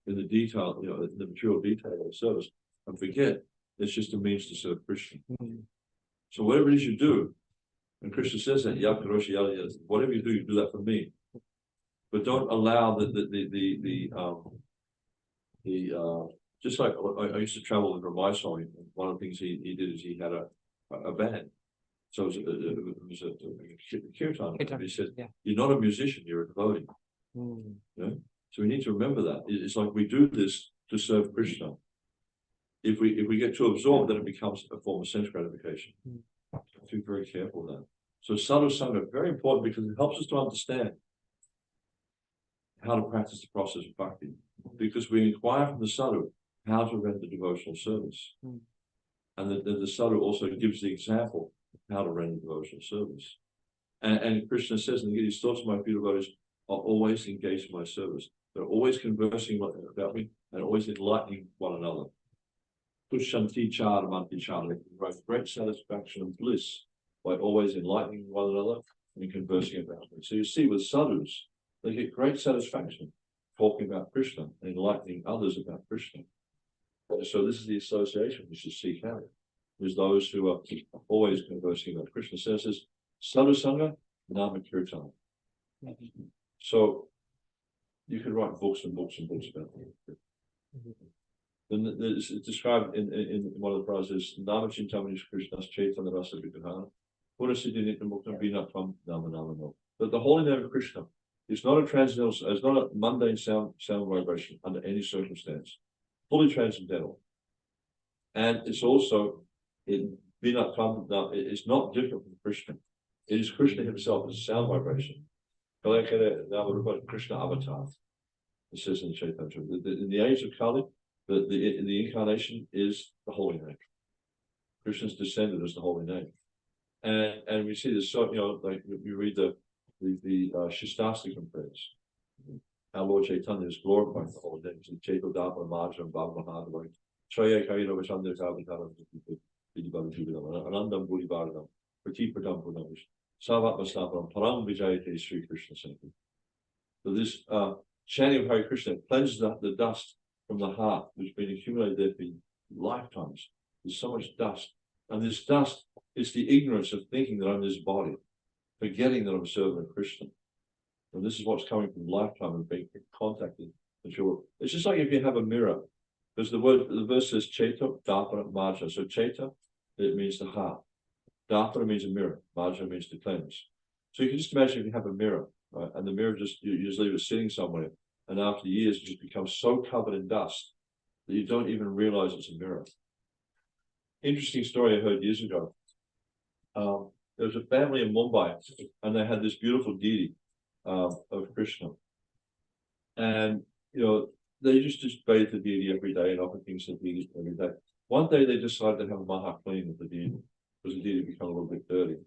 [SPEAKER 1] in the detail, the material detail of the service, and forget it's just a means to serve Krishna.
[SPEAKER 2] Mm.
[SPEAKER 1] So whatever it is you do, and Krishna says that, whatever you do that for me. But don't allow just like I used to travel with Ramai Swami. One of the things he did is he had a band. So it was a kirtan. He said, You're not a musician, you're a devotee.
[SPEAKER 2] Mm.
[SPEAKER 1] Yeah? So we need to remember that. It's like we do this to serve Krishna. If we get too absorbed, then it becomes a form of sense gratification. I have to be very careful of that. So sadhu sangha, very important because it helps us to understand how to practice the process of bhakti. Because we inquire from the sadhu how to render devotional service. And the sadhu also gives the example of how to render devotional service. And Krishna says in the Gita, his thoughts of my pure devotees are always engaged in my service. They're always conversing about me and always enlightening one another. Tushanti charamanti chara, they derive great satisfaction and bliss by always enlightening one another and conversing about me. So you see, with sadhus, they get great satisfaction talking about Krishna and enlightening others about Krishna. So this is the association we should seek out, is those who are always conversing about Krishna. So it says, sadhu sangha, nama kirtan. So you can write books and books and books about it. Then it's described in one of the phrases, nama chintamani Krishna's chaitanya rasa vigrahana, purasiddhi nitya muktam vinatvam nama nama no. That the holy name of Krishna is not a transcendental, it's not a mundane sound vibration under any circumstance. Fully transcendental. And it's also in vinatvam, it's not different from Krishna. It is Krishna himself, it's a sound vibration. Krishna avatar. It says in the Chaitanya. In the age of Kali, the incarnation is the holy name. Krishna's descended as the holy name. And we see this, so like you read the Shastastikam prayers. Our Lord Chaitanya is glorifying the holy names. Chaitodapa, Maja, and Baba Mahadava. Traya Kaira Vashandra Kavitara, Anandam Budi Bharadam, Pratipadam Punamish, Savatma Snaparam, Param Vijayate Sri Krishna Sankar. So this chanting of Hare Krishna cleanses the dust from the heart, which has been accumulated there for lifetimes. There's so much dust. And this dust is the ignorance of thinking that I'm this body, forgetting that I'm a servant of Krishna. And this is what's coming from lifetime and being contacted. It's just like if you have a mirror, because the verse says Chaita, Dapana, Maja. So Chaita, it means the heart. Dapana means a mirror. Maja means to cleanse. So you can just imagine if you have a mirror, right? And the mirror you just leave it sitting somewhere. And after years, it just becomes so covered in dust that you don't even realize it's a mirror. Interesting story I heard years ago. There was a family in Mumbai, and they had this beautiful deity of Krishna. And, they used to bathe the deity every day and offer things to the deity every day. One day they decided to have a maha clean with the deity, because the deity had become a little bit dirty.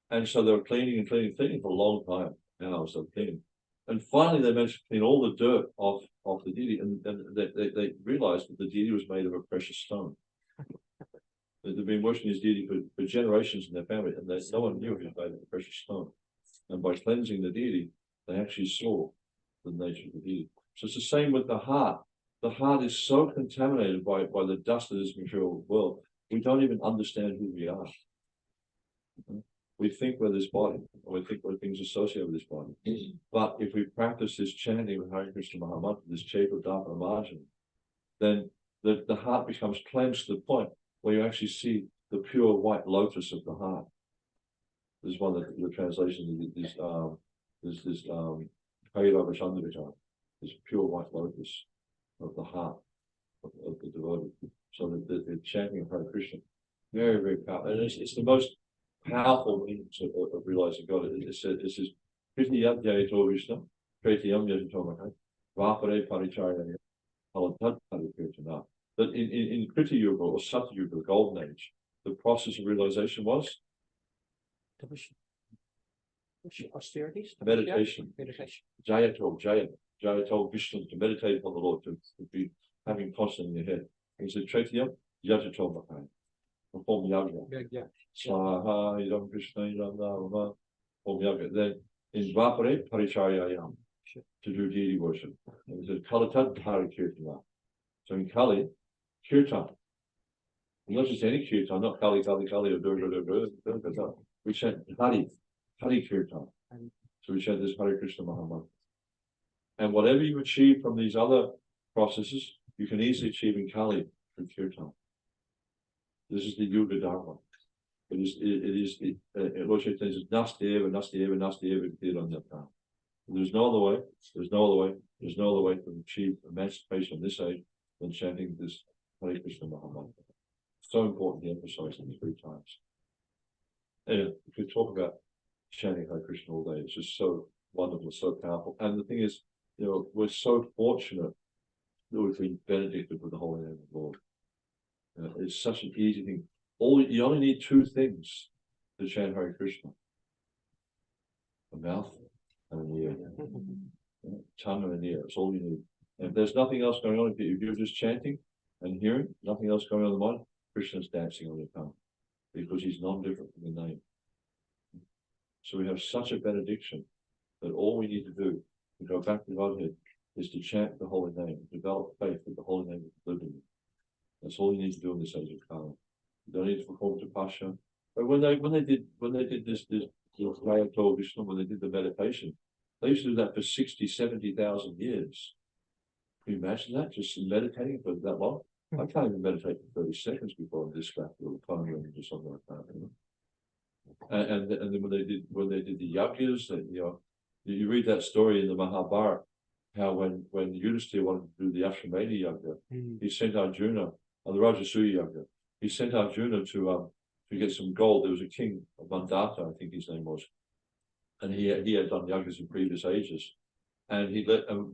[SPEAKER 1] And so they were cleaning and cleaning for a long time. Hours of cleaning. And finally they managed to clean all the dirt off the deity, and they realized that the deity was made of a precious stone. They'd been worshiping his deity for generations in their family, and no one knew he was made of a precious stone. And by cleansing the deity, they actually saw the nature of the deity. So it's the same with the heart. The heart is so contaminated by the dust of this material world, we don't even understand who we are. We think we're this body, or we think we're things associated with this body. But if we practice this chanting of Hare Krishna Mahamantra, this Chaitanya Dapana Marjan, then the heart becomes cleansed to the point where you actually see the pure white lotus of the heart. This is one of the translations. This pure white lotus of the heart of the devotee. So the chanting of Hare Krishna, very, very powerful. And it's the most powerful means of realizing God. It says, Kritiyam Jayato Vishnu, Kritiyam Yajato Mahai, Vapare Paricharya, Palatad Parikirtana. That in Krita Yuga or Satya Yuga, the golden age, the process of realization was
[SPEAKER 2] austerities,
[SPEAKER 1] meditation. Jayato Vishnu, to meditate upon the Lord, to be having constant in your head. And he said, Kritiyam Yajato Mahai. Perform yaga. Swaha, Idam Krishna, Idam Nama, perform yaga. Then in Vapare, Paricharyayam, to do deity worship. And he said, Kalatad Hari Kirtana. So in Kali, Kirtan. Not just any Kirtan, not Kali, or we chant Hari Kirtan. So we chant this Hare Krishna Mahamantra. And whatever you achieve from these other processes, you can easily achieve in Kali through Kirtan. This is the Yuga Dharma. Lord Chaitanya says, Nasteva, Nasteva, Nasteva, Kirtanyata. There's no other way, there's no other way, there's no other way to achieve emancipation in this age than chanting this Hare Krishna Maha Mantra. So important to emphasize it 3 times. And if we talk about chanting Hare Krishna all day, it's just so wonderful, so powerful. And the thing is, we're so fortunate that we've been benedicted with the holy name of the Lord. It's such an easy thing. You only need 2 things to chant Hare Krishna: a mouth and an ear. Tongue and an ear. That's all you need. And if there's nothing else going on, if you're just chanting and hearing, nothing else going on in the mind, Krishna's dancing on your tongue, because he's non-different from the name. So we have such a benediction that all we need to do to go back to Godhead is to chant the holy name, develop faith that the holy name is living. That's all you need to do in this age of Kali. You don't need to perform tapasya. But when they did this Vishnu, when they did the meditation, they used to do that for 60, 70,000 years. Can you imagine that? Just meditating for that long? I can't even meditate for 30 seconds before I'm distracted or phone rings or something like that. And then when they did the yagyas, you read that story in the Mahabharata, how when Yudhisthira wanted to do the Ashwamedha Yagya, he sent Arjuna, or the Rajasuya Yagya, he sent Arjuna to get some gold. There was a king of Mandata, I think his name was, and he had done yagyas in previous ages, and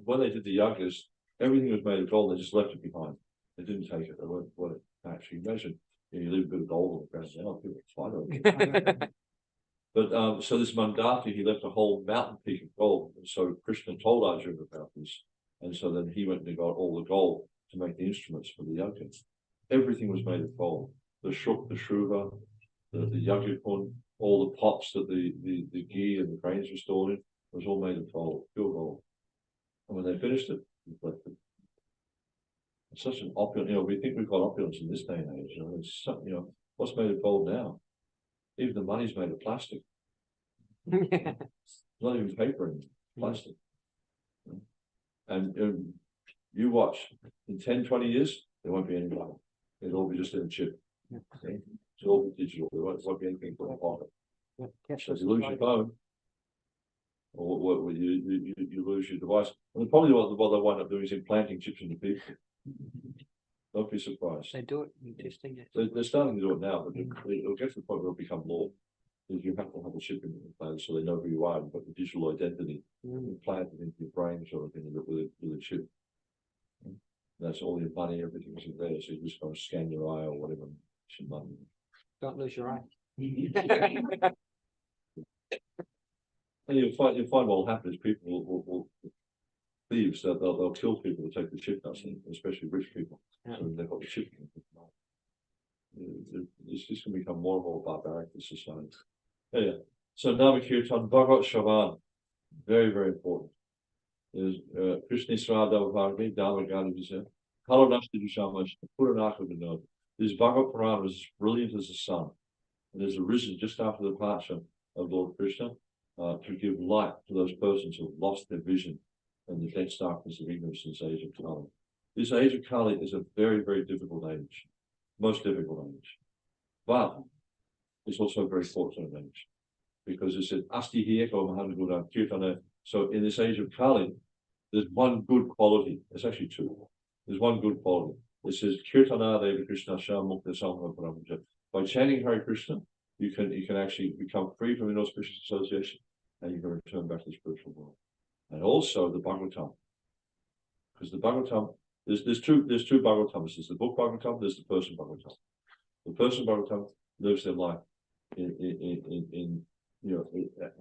[SPEAKER 1] when they did the yagyas, everything was made of gold. They just left it behind. They didn't take it. They weren't what it actually measured. You leave a bit of gold on the ground now, people fight over it. But so this Mandata, he left a whole mountain peak of gold, and so Krishna told Arjuna about this, and so then he went and got all the gold to make the instruments for the yagya. Everything was made of gold. The shuk, the shruva, the yagyapun, all the pots that the ghee and the grains were stored in, was all made of gold, pure gold. And when they finished it, they left it. It's such an opulent, we think we've got opulence in this day and age. It's what's made of gold now? Even the money's made of plastic. It's not even paper and plastic. And you watch, in 10, 20 years, there won't be any money. It'll all be just in a chip. It'll all be digital. There won't be anything for the pocket. So if you lose your phone, or you lose your device, and probably what they wind up doing is implanting chips into people. Don't be surprised.
[SPEAKER 2] They do it in testing it.
[SPEAKER 1] They're starting to do it now, but it'll get to the point where it'll become law. Because you have to have a chip implanted so they know who you are. You've got the digital identity implanted into your brain, sort of thing, with a chip. That's all your money, everything's in there. So you just go and scan your eye or whatever. Money.
[SPEAKER 2] Don't lose your eye.
[SPEAKER 1] And you'll find what will happen is people will thieves, they'll kill people to take the chip nuts, especially rich people.
[SPEAKER 2] Yeah.
[SPEAKER 1] So they've got the chip. It's just going to become more and more barbaric, this society. Yeah. So Namakirtan Bhagat Shavan, very, very important. There's Krishna Sradha Bharati, Damagadi Visa, Kalanashti Dushamash, Puranaka Vinod. This Bhagavad Purana is brilliant as the sun. It has arisen just after the departure of Lord Krishna to give light to those persons who have lost their vision and the dense darkness of ignorance in this age of Kali. This age of Kali is a very, very difficult age, most difficult age. But it's also a very fortunate age, because it said, Asti Hiyeko Mahanaguna Kirtana. So in this age of Kali, there's one good quality. There's actually 2. There's one good quality. It says, Kirtana Deva Krishna Sham Mukta Samha Paramja. By chanting Hare Krishna, you can actually become free from inauspicious association, and you can return back to the spiritual world. And also the Bhagavatam, because the Bhagavatam, there's two Bhagavatams. There's the book Bhagavatam, there's the person Bhagavatam. The person Bhagavatam lives their life in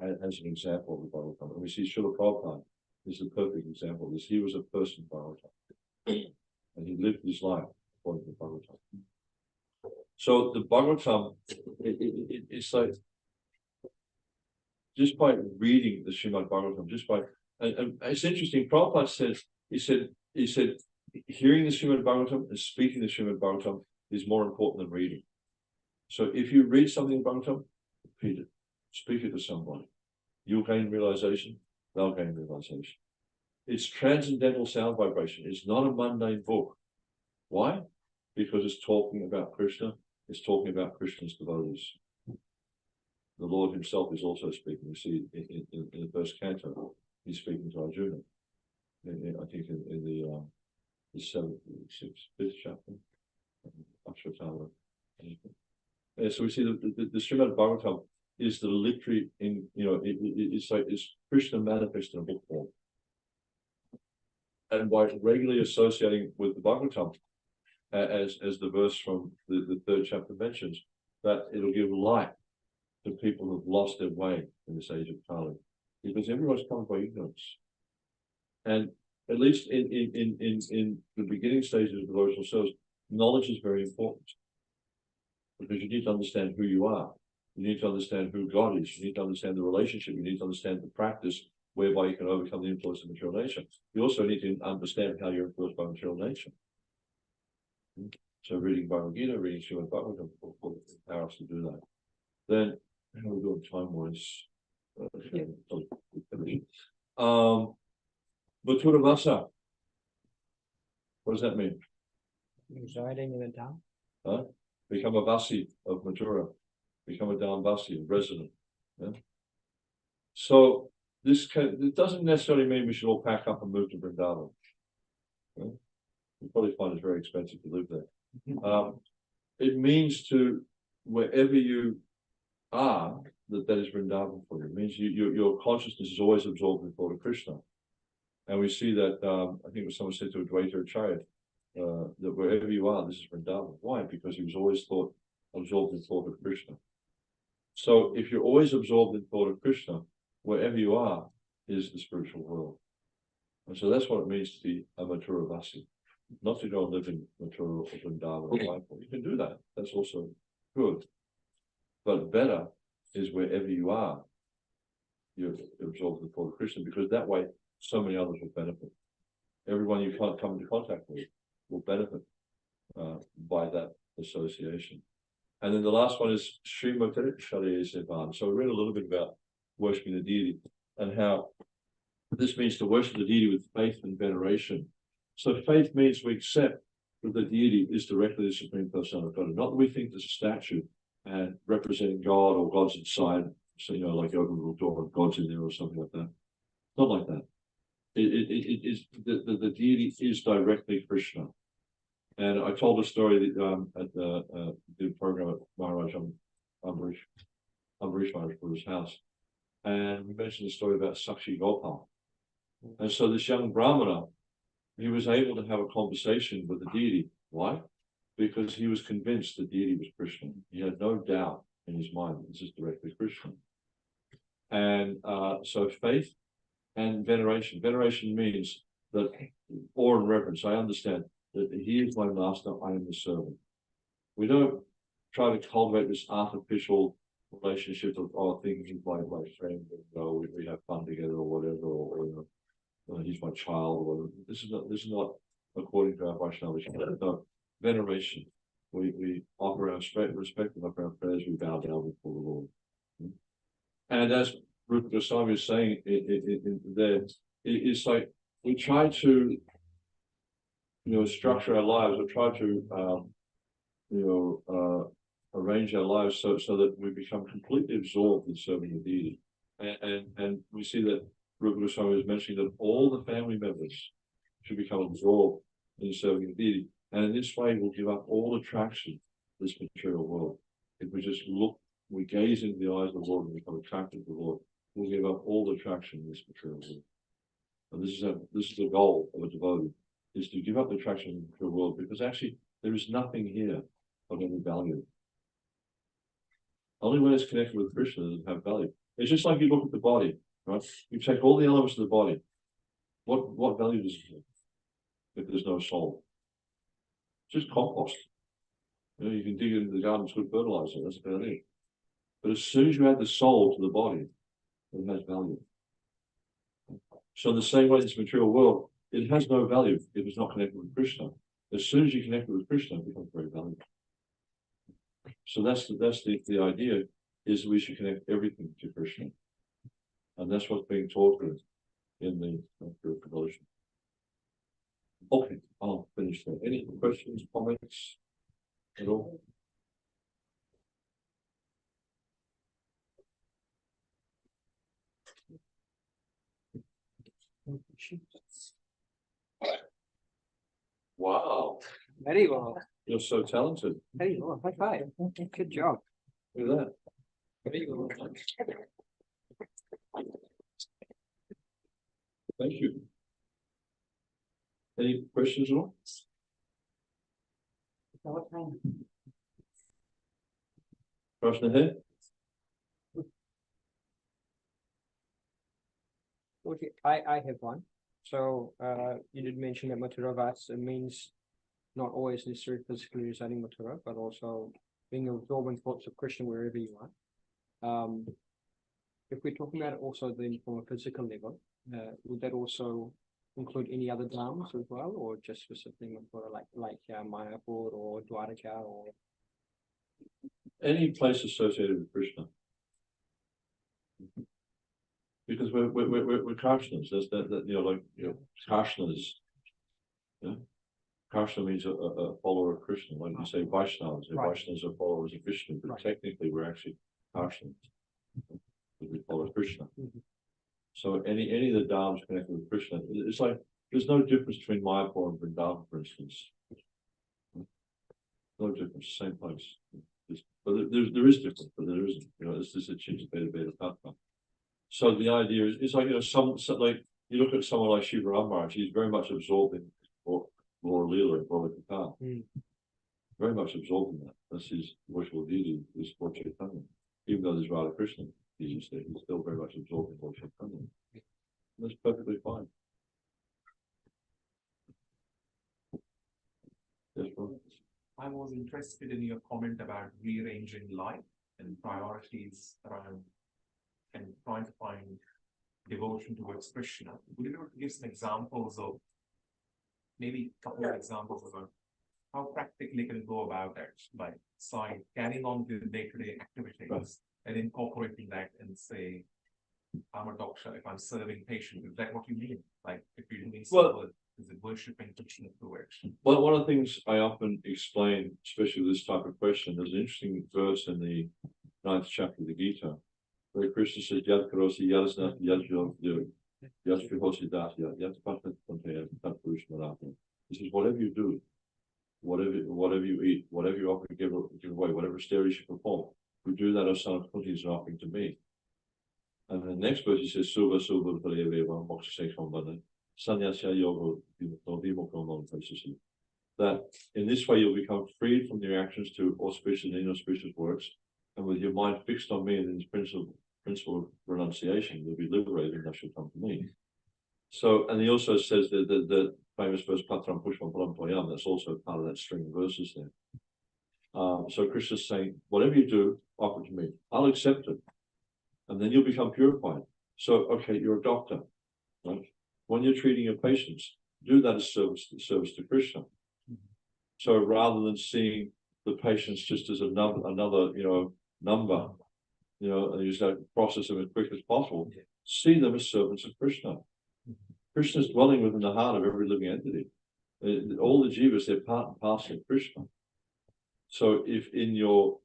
[SPEAKER 1] as an example of the Bhagavatam. And we see Srila Prabhupada is the perfect example of this. He was a person Bhagavatam, and he lived his life according to the Bhagavatam. So the Bhagavatam, it's like, just by reading the Srimad Bhagavatam, and it's interesting, Prabhupada says, he said, hearing the Srimad Bhagavatam and speaking the Srimad Bhagavatam is more important than reading. So if you read something in Bhagavatam, repeat it, speak it to somebody. You'll gain realization, they'll gain realization. It's transcendental sound vibration. It's not a mundane book. Why? Because it's talking about Krishna. It's talking about Krishna's devotees. The Lord himself is also speaking. You see in the first canto, he's speaking to Arjuna. I think in the seventh, sixth, fifth chapter, Ashwatthama. So we see the Srimad Bhagavatam is the literary it's like it's Krishna manifest in a book form. And by regularly associating with the Bhagavatam, as the verse from the third chapter mentions, that it'll give light to people who've lost their way in this age of Kali, because everyone's come by ignorance. And at least in the beginning stages of devotional service, knowledge is very important, because you need to understand who you are. You need to understand who God is. You need to understand the relationship. You need to understand the practice whereby you can overcome the influence of material nature. You also need to understand how you're influenced by material nature. So reading Bhagavad Gita, reading Srimad Bhagavatam will empower us to do that. Then, how are we doing time-wise? Mathura Vasa. What does that mean?
[SPEAKER 2] Residing in the town.
[SPEAKER 1] Huh? Become a Vasi of Mathura. Become a Dhamvasi, a resident. Yeah? So it doesn't necessarily mean we should all pack up and move to Vrindavan. Yeah? You probably find it very expensive to live there. It means to wherever you are, that is Vrindavan for you. It means your consciousness is always absorbed in thought of Krishna. And we see that, I think it was someone said to Advaita Acharya, that wherever you are, this is Vrindavan. Why? Because he was always absorbed in thought of Krishna. So if you're always absorbed in thought of Krishna, wherever you are is the spiritual world. And so that's what it means to be a Mathura Vasi. Not to go and live in Mathura or Vrindavan or Mayapur. You can do that. That's also good. But better is wherever you are, you're absorbed in the thought of Krishna, because that way so many others will benefit. Everyone you can't come into contact with will benefit by that association. And then the last one is Srimati Shariya Sevan. So we read a little bit about worshipping the deity and how this means to worship the deity with faith and veneration. So faith means we accept that the deity is directly the Supreme Personality of God. Not that we think there's a statue and representing God or God's inside, so like open little door and God's in there or something like that. Not like that. It is the deity is directly Krishna. And I told a story at the program at Maharaj Ambarish Maharaj's house, and we mentioned the story about Sakshi Gopal. And so this young Brahmana, he was able to have a conversation with the deity. Why? Because he was convinced the deity was Krishna. He had no doubt in his mind that this is directly Krishna. And so faith and veneration. Veneration means that awe and reverence. I understand that he is my master, I am the servant. We don't try to cultivate this artificial relationship of thinking he's my friend, we have fun together or whatever, or he's my child or whatever. This is not according to our Vaishnavisham. No, veneration. We offer our respect and offer our prayers, we bow down before the Lord. And as Rupa Goswami is saying there, it's like we try to structure our lives, or try to arrange our lives so that we become completely absorbed in serving the deity. And we see that Rupa Goswami is mentioning that all the family members should become absorbed in serving the deity. And in this way, we'll give up all attraction to this material world. If we just we gaze into the eyes of the Lord and become attracted to the Lord, we'll give up all attraction in this material world. And this is the goal of a devotee, is to give up the attraction in the material world, because actually there is nothing here of any value. Only when it's connected with Krishna does it have value. It's just like you look at the body, right? You take all the elements of the body. What value does it have if there's no soul? It's just compost. You can dig it into the garden, it's good fertilizer, that's about it. But as soon as you add the soul to the body, it has value. So in the same way, this material world, it has no value if it's not connected with Krishna. As soon as you connect with Krishna, it becomes very valuable. So that's the idea, is we should connect everything to Krishna. And that's what's being taught in the pure devotion. Okay, I'll finish there. Any questions, comments at all? Wow,
[SPEAKER 2] Very well.
[SPEAKER 1] you're so talented.
[SPEAKER 2] Very well. High five. Good job.
[SPEAKER 1] Look at that.
[SPEAKER 2] Very well.
[SPEAKER 1] Thank you. Any questions at all? Question ahead?
[SPEAKER 2] Okay, I have one. So, you did mention that Mathura Vats means not always necessarily physically residing in Mathura, but also being absorbing thoughts of Krishna wherever you are. If we're talking about it also then from a physical level, would that also include any other dharmas as well, or just specifically Mathura, like Mayapur or Dwarka or?
[SPEAKER 1] Any place associated with Krishna. Because we're Krishnas, that's that you know, like, you know, Krishnas. Yeah. Krishna means a follower of Krishna, like you say Vaishnavas.
[SPEAKER 2] Right.
[SPEAKER 1] Vaishnavas are followers of Krishna, but
[SPEAKER 2] Right.
[SPEAKER 1] technically we're actually Krishnas. Because we follow Krishna.
[SPEAKER 2] Mhm.
[SPEAKER 1] So any of the dharmas connected with Krishna, it's like there's no difference between Mayapur and Vrindavan, for instance. No difference, same place. But there is difference, but there isn't. You know, this is a Chintabeta Beta Tattva. So the idea is, it's like, you know, some like you look at someone like Shiva Maharaj, he's very much absorbed in Lord Leela and Lord Kata. Very much absorbed in that. That's his worshipful deity, is Lord Chaitanya. Even though there's Radha Krishna, he's still very much absorbed in Lord Chaitanya. That's perfectly fine. Yes, bro.
[SPEAKER 4] I was interested in your comment about rearranging life and priorities around and trying to find devotion towards Krishna. Would you be able to give some examples of, maybe a couple of examples about how practically can go about it, like side carrying on with day-to-day activities
[SPEAKER 1] Right.
[SPEAKER 4] and incorporating that and say, I'm a doctor, if I'm serving patients, is that what you mean? Like if you're doing some work, is it worshiping Krishna through it?
[SPEAKER 1] Well, one of the things I often explain, especially with this type of question, there's an interesting verse in the 9th chapter of the Gita, where Krishna says, Yad karosi yadasna yad yadvihosi dasya yad pathat pantaya tatpurush marapya. He says, whatever you do, whatever you eat, whatever you offer to give away, whatever studies you perform, you do that as son of Kunti is an offering to me. And the next verse he says, Suva Suva Paleveva Moksha Sambandha Sanyasya Yoga that in this way you'll become freed from the reactions to auspicious and inauspicious works, and with your mind fixed on me and in this principle of renunciation, you'll be liberated and that shall come to me. So, and he also says that the famous verse Patram Pushpam Palam Toyam, that's also part of that string of verses there. So Krishna's saying, whatever you do, offer to me. I'll accept it. And then you'll become purified. So, okay, you're a doctor, right? When you're treating your patients, do that as service to Krishna. So rather than seeing the patients just as another number, and use that process them as quick as possible, see them as servants of Krishna. Krishna is dwelling within the heart of every living entity. All the jivas, they're part and parcel of Krishna. So if in your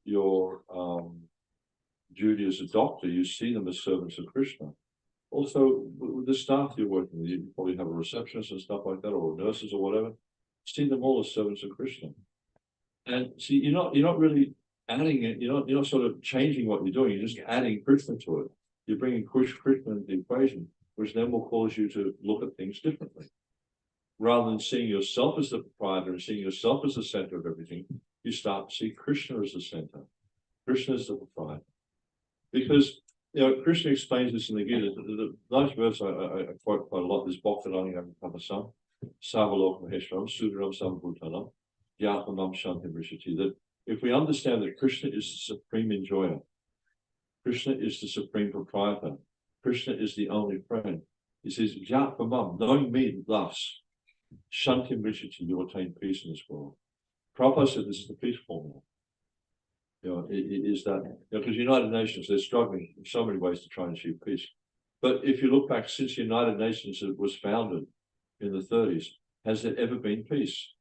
[SPEAKER 1] duty as a doctor, you see them as servants of Krishna. Also, with the staff you're working with, you probably have a receptionist and stuff like that, or nurses or whatever. See them all as servants of Krishna. And see, you're not really adding it. You're not sort of changing what you're doing. You're just adding Krishna to it. You're bringing Krishna into the equation, which then will cause you to look at things differently. Rather than seeing yourself as the proprietor and seeing yourself as the center of everything, you start to see Krishna as the center. Krishna is the proprietor. Because Krishna explains this in the Gita. The nice verse I quote quite a lot is Bhakti-Rani Kapasam, Savalok Maheshwaram, Sudaram Samabhutanam, Yatmanam Shantim Rishati. That if we understand that Krishna is the supreme enjoyer, Krishna is the supreme proprietor, Krishna is the only friend. He says, Yatmanam, knowing me thus, Shantim Rishati, you attain peace in this world. Prabhupada said this is the peace formula. It is that, because United Nations, they're struggling in so many ways to try and achieve peace. But if you look back since the United Nations was founded in the 30s, has there ever been peace?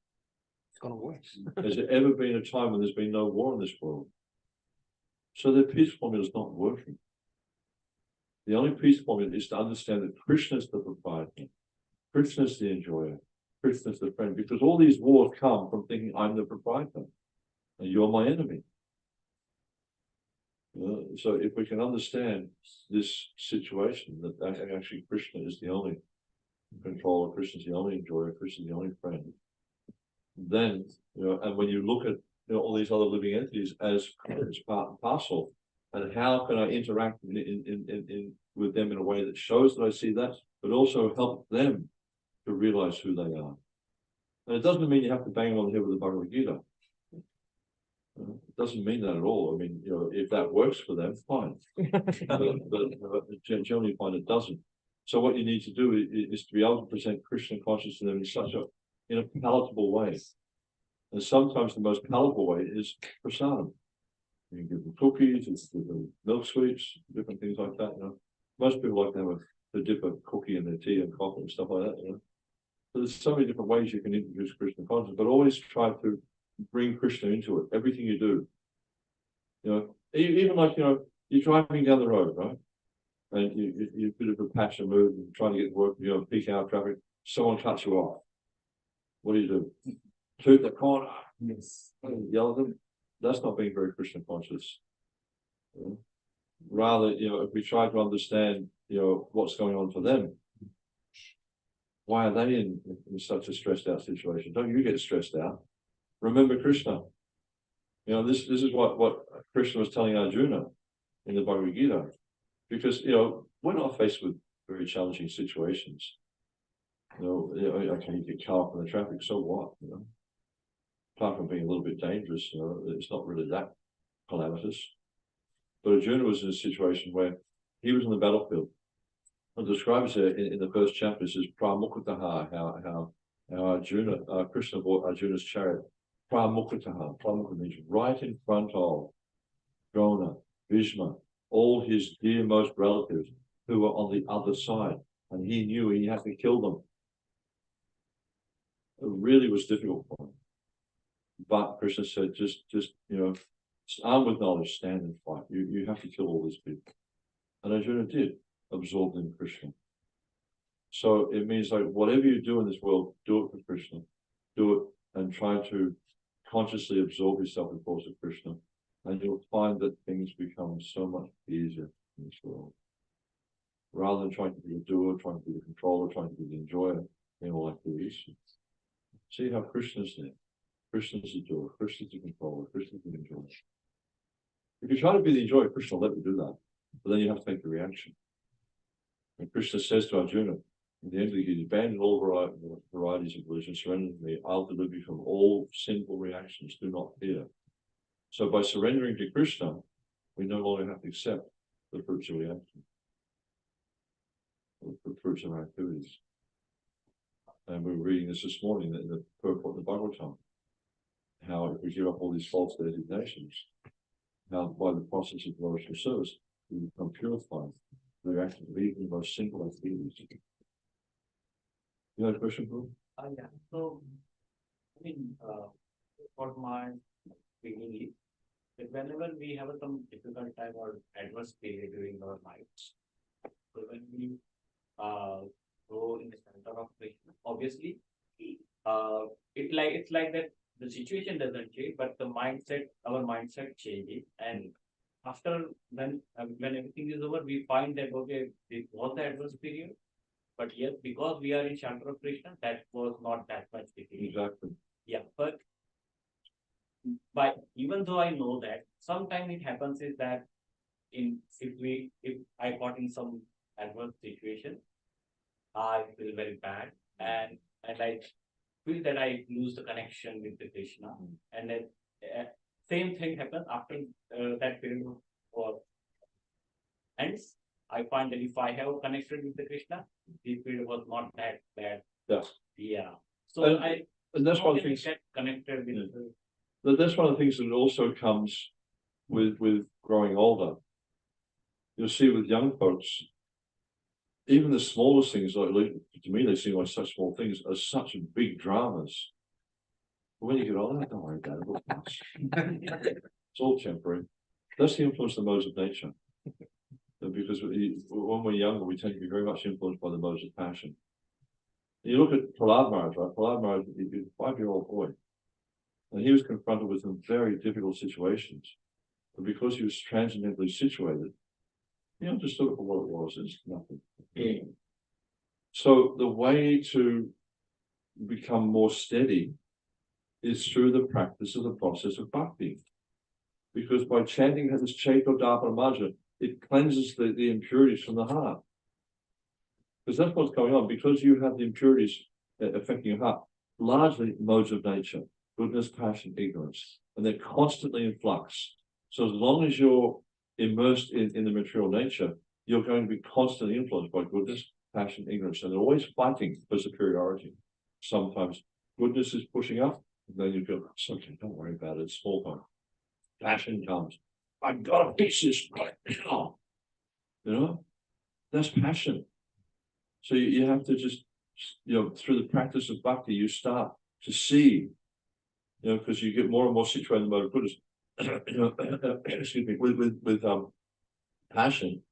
[SPEAKER 2] It's gone worse.
[SPEAKER 1] Has there ever been a time when there's been no war in this world? So the peace formula is not working. The only peace formula is to understand that Krishna is the proprietor, Krishna is the enjoyer, Krishna is the friend, because all these wars come from thinking I'm the proprietor and you're my enemy. So if we can understand this situation, that actually Krishna is the only controller, Krishna is the only enjoyer, Krishna is the only friend, then, and when you look at all these other living entities as part and parcel, and how can I interact with them in a way that shows that I see that, but also help them to realize who they are. And it doesn't mean you have to bang them on the head with the Bhagavad Gita. It doesn't mean that at all. I mean, if that works for them, fine. but generally you find it doesn't. So what you need to do is to be able to present Krishna consciousness to them in a palatable way. And sometimes the most palatable way is prasadam. You can give them cookies, give them milk sweets, different things like that. Most people like to have dip a cookie in their tea and coffee and stuff like that. So there's so many different ways you can introduce Krishna consciousness, but always try to bring Krishna into it. Everything you do, even like you're driving down the road, right? And you're a bit of a passion mood and trying to get to work, peak hour traffic. Someone cuts you off. What do? Toot the corner.
[SPEAKER 4] Yes.
[SPEAKER 1] Yell at them. That's not being very Krishna conscious. Rather, if we try to understand, what's going on for them, why are they in such a stressed out situation? Don't you get stressed out? Remember Krishna. This is what Krishna was telling Arjuna in the Bhagavad Gita, because we're not faced with very challenging situations. Okay, you get caught up in the traffic, so what? Apart from being a little bit dangerous, it's not really that calamitous. But Arjuna was in a situation where he was on the battlefield. And describes it in the first chapter, it says Pramukataha, how Krishna bought Arjuna's chariot. Pramukataha. Pramukataha means right in front of Drona, Bhishma, all his dearmost relatives who were on the other side. And he knew he had to kill them. It really was difficult for him. But Krishna said, just armed with knowledge, stand and fight. You have to kill all these people. And Arjuna did, absorbed in Krishna. So it means like whatever you do in this world, do it for Krishna. Do it and try to consciously absorb yourself in the force of Krishna. And you'll find that things become so much easier in this world. Rather than trying to be a doer, trying to be the controller, trying to be the enjoyer in all activities. See how Krishna's there. Krishna's the doer, Krishna's the controller, Krishna's the enjoyer. If you try to be the enjoyer, Krishna will let you do that. But then you have to take the reaction. And Krishna says to Arjuna, in the end of the Gita, abandon all varieties of religion, surrender to me, I'll deliver you from all sinful reactions, do not fear. So by surrendering to Krishna, we no longer have to accept the fruits of reaction, the fruits of our activities. And we were reading this morning in the purport of the Bhagavatam, how if we give up all these false designations, how by the process of devotional service, we become purified. The reaction of even the most simple activities. You have a question, bro?
[SPEAKER 3] Yeah. So, for my feeling is that whenever we have some difficult time or adverse period during our lives, so when we go in the center of Krishna, obviously, it's like that the situation doesn't change, but our mindset changes, and after when everything is over, we find that okay, it was the adverse period, but yes, because we are in shelter of Krishna, that was not that much difficult.
[SPEAKER 1] Exactly.
[SPEAKER 3] Yeah, but even though I know that, sometimes it happens is that if I got in some adverse situation, I feel very bad, and I feel that I lose the connection with the Krishna, and then same thing happens after that period of ends. I find that if I have connected with the Krishna, this period was not that bad.
[SPEAKER 1] Yes.
[SPEAKER 3] Yeah. So
[SPEAKER 1] And that's one of the things.
[SPEAKER 3] Get connected with.
[SPEAKER 1] That's one of the things that also comes with growing older. You'll see with young folks, even the smallest things, like to me, they seem like such small things, are such big dramas. But when you get older, don't worry about it. It'll pass. It's all temporary. That's the influence of the modes of nature. Because when we're younger, we tend to be very much influenced by the modes of passion. You look at Prahlad Maharaj, right? Prahlad Maharaj is a 5-year-old boy. And he was confronted with some very difficult situations. And because he was transcendently situated, he understood it for what it was. It's nothing. So the way to become more steady is through the practice of the process of bhakti. Because by chanting this Chaito Dharma Mantra, it cleanses the impurities from the heart. Because that's what's going on. Because you have the impurities affecting your heart, largely modes of nature, goodness, passion, ignorance, and they're constantly in flux. So as long as you're immersed in the material nature, you're going to be constantly influenced by goodness, passion, ignorance, and they're always fighting for superiority. Sometimes goodness is pushing up, and then you go, it's okay, don't worry about it, it's small time. Passion comes, I've got to fix this right now. You know, that's passion. So you have to just, through the practice of bhakti, you start to see, because you get more and more situated in the mode of goodness. Excuse me, with passion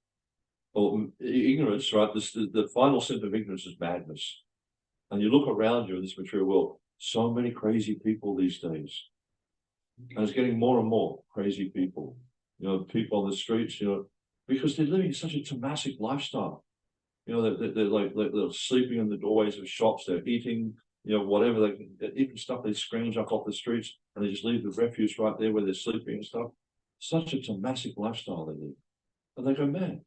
[SPEAKER 1] or ignorance, right? The final symptom of ignorance is madness. And you look around you in this material world, so many crazy people these days. And it's getting more and more crazy people. People on the streets, because they're living such a tamasic lifestyle. They're sleeping in the doorways of shops, they're eating, whatever, even stuff they scrounge up off the streets and they just leave the refuse right there where they're sleeping and stuff. Such a tamasic lifestyle they live. And they go mad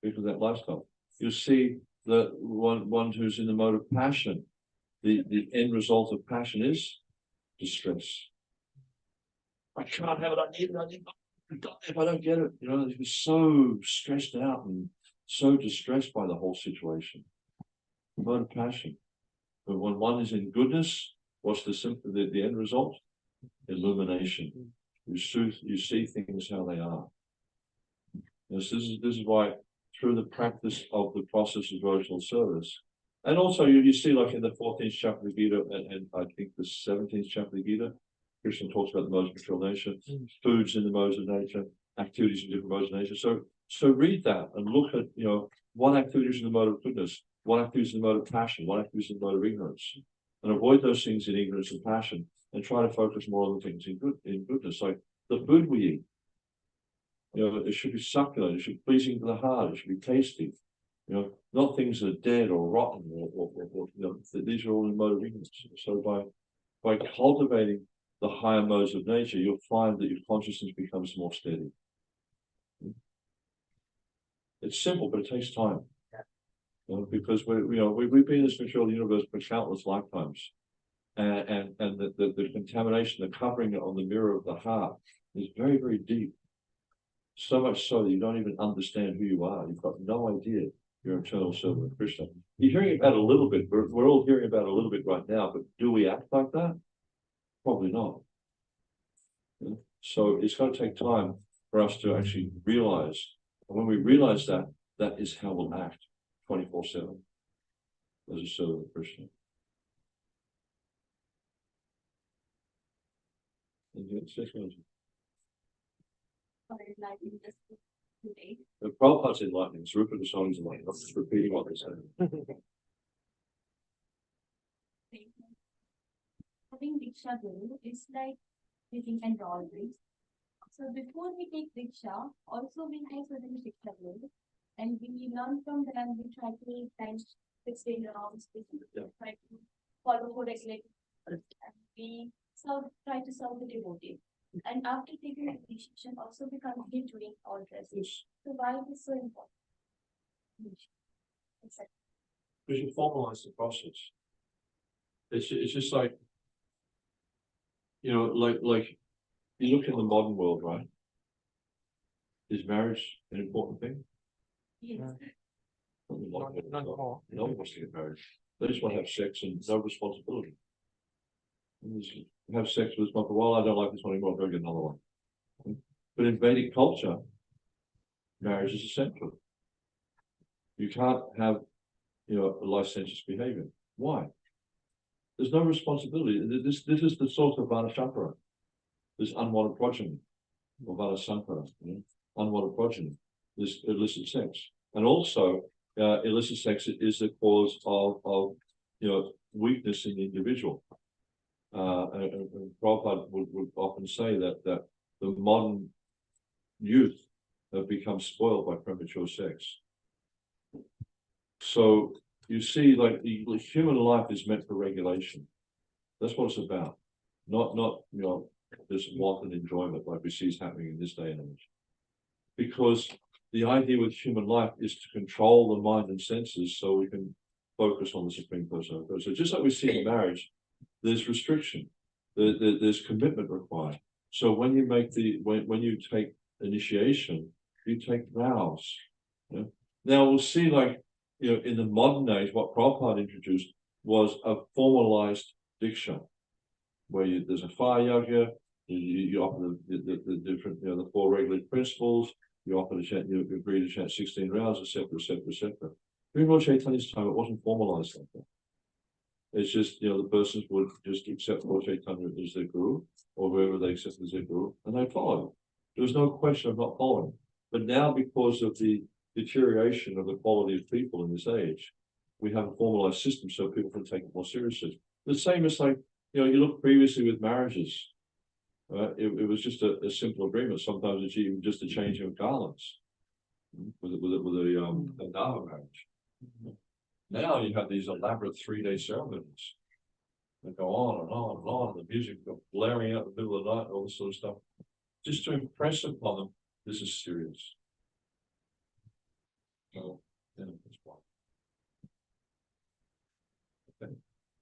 [SPEAKER 1] because of that lifestyle. You see the one who's in the mode of passion, the end result of passion is distress. I can't have it, I need it, if I don't get it, they're so stressed out and so distressed by the whole situation. The mode of passion. But when one is in goodness, what's the end result? Illumination. You see things how they are. Yes, this is why through the practice of the process of devotional service, and also you see like in the 14th chapter of the Gita and I think the 17th chapter of the Gita, Krishna talks about the modes of material nature, foods in the modes of nature, activities in different modes of nature. So read that and look at what activities in the mode of goodness, what activities in the mode of passion, what activities in the mode of ignorance, and avoid those things in ignorance and passion, and try to focus more on the things in goodness, like the food we eat. It should be succulent, it should be pleasing to the heart, it should be tasty. Not things that are dead or rotten, or these are all in the mode of ignorance. So by cultivating the higher modes of nature, you'll find that your consciousness becomes more steady. It's simple, but it takes time. Because we've been in this material universe for countless lifetimes, and the contamination, the covering on the mirror of the heart is very, very deep. So much so that you don't even understand who you are. You've got no idea you're eternal servant of Krishna. You're hearing about it a little bit. We're all hearing about it a little bit right now, but do we act like that? Probably not. So it's going to take time for us to actually realize. And when we realize that, that is how we'll act 24/7 as a servant of Krishna. The Prabhupada's enlightening, Rupa Goswami's enlightening. I'm just repeating what they're saying.
[SPEAKER 5] Having Diksha Guru is like taking an always. So before we take Diksha, also we have certain Diksha Guru, and we learn from them, we try to times 16 rounds, try to follow code regularly, and we try to serve the devotee. And after taking the decision, also we continue doing all this.
[SPEAKER 1] Yes.
[SPEAKER 5] So why is so important? Exactly.
[SPEAKER 1] Because you formalize the process. It's just like, like you look in the modern world, right? Is marriage an important thing?
[SPEAKER 5] Yes.
[SPEAKER 2] Not more.
[SPEAKER 1] No one wants to get married. They just want to have sex and no responsibility. And just have sex with this one, well, I don't like this one anymore, I'll go get another one. But in Vedic culture, marriage is essential. You can't have, a licentious behavior. Why? There's no responsibility. This is the source of Vanasankara. This unwanted progeny, or Vanasankara, unwanted progeny. this illicit sex. And also, illicit sex is the cause of weakness in the individual. And Prabhupada would often say that the modern youth have become spoiled by premature sex. So you see, like the human life is meant for regulation. That's what it's about. Not this wanton enjoyment like we see is happening in this day and age. Because the idea with human life is to control the mind and senses so we can focus on the Supreme Person of God. So just like we see in marriage, there's restriction, there's commitment required. So when you make when you take initiation, you take vows. Now we'll see, like, in the modern age, what Prabhupada introduced was a formalized diksha, where there's a fire yajna, you offer the different, the 4 regular principles, you offer to chant, you agree to chant 16 rounds, etc., etc., etc. During Lord Chaitanya's time, it wasn't formalized like that. It's just, the persons would just accept Lord Chaitanya as their guru, or whoever they accept as their guru, and they follow. There was no question of not following. But now, because of the deterioration of the quality of people in this age, we have a formalized system so people can take it more seriously. The same as, like, you look previously with marriages. It was just a simple agreement. Sometimes it's even just a changing of garlands with a Dharma marriage. Now you have these elaborate 3-day ceremonies that go on and on and on. The music goes blaring out in the middle of the night, all this sort of stuff, just to impress upon them this is serious. So, that's why. Okay.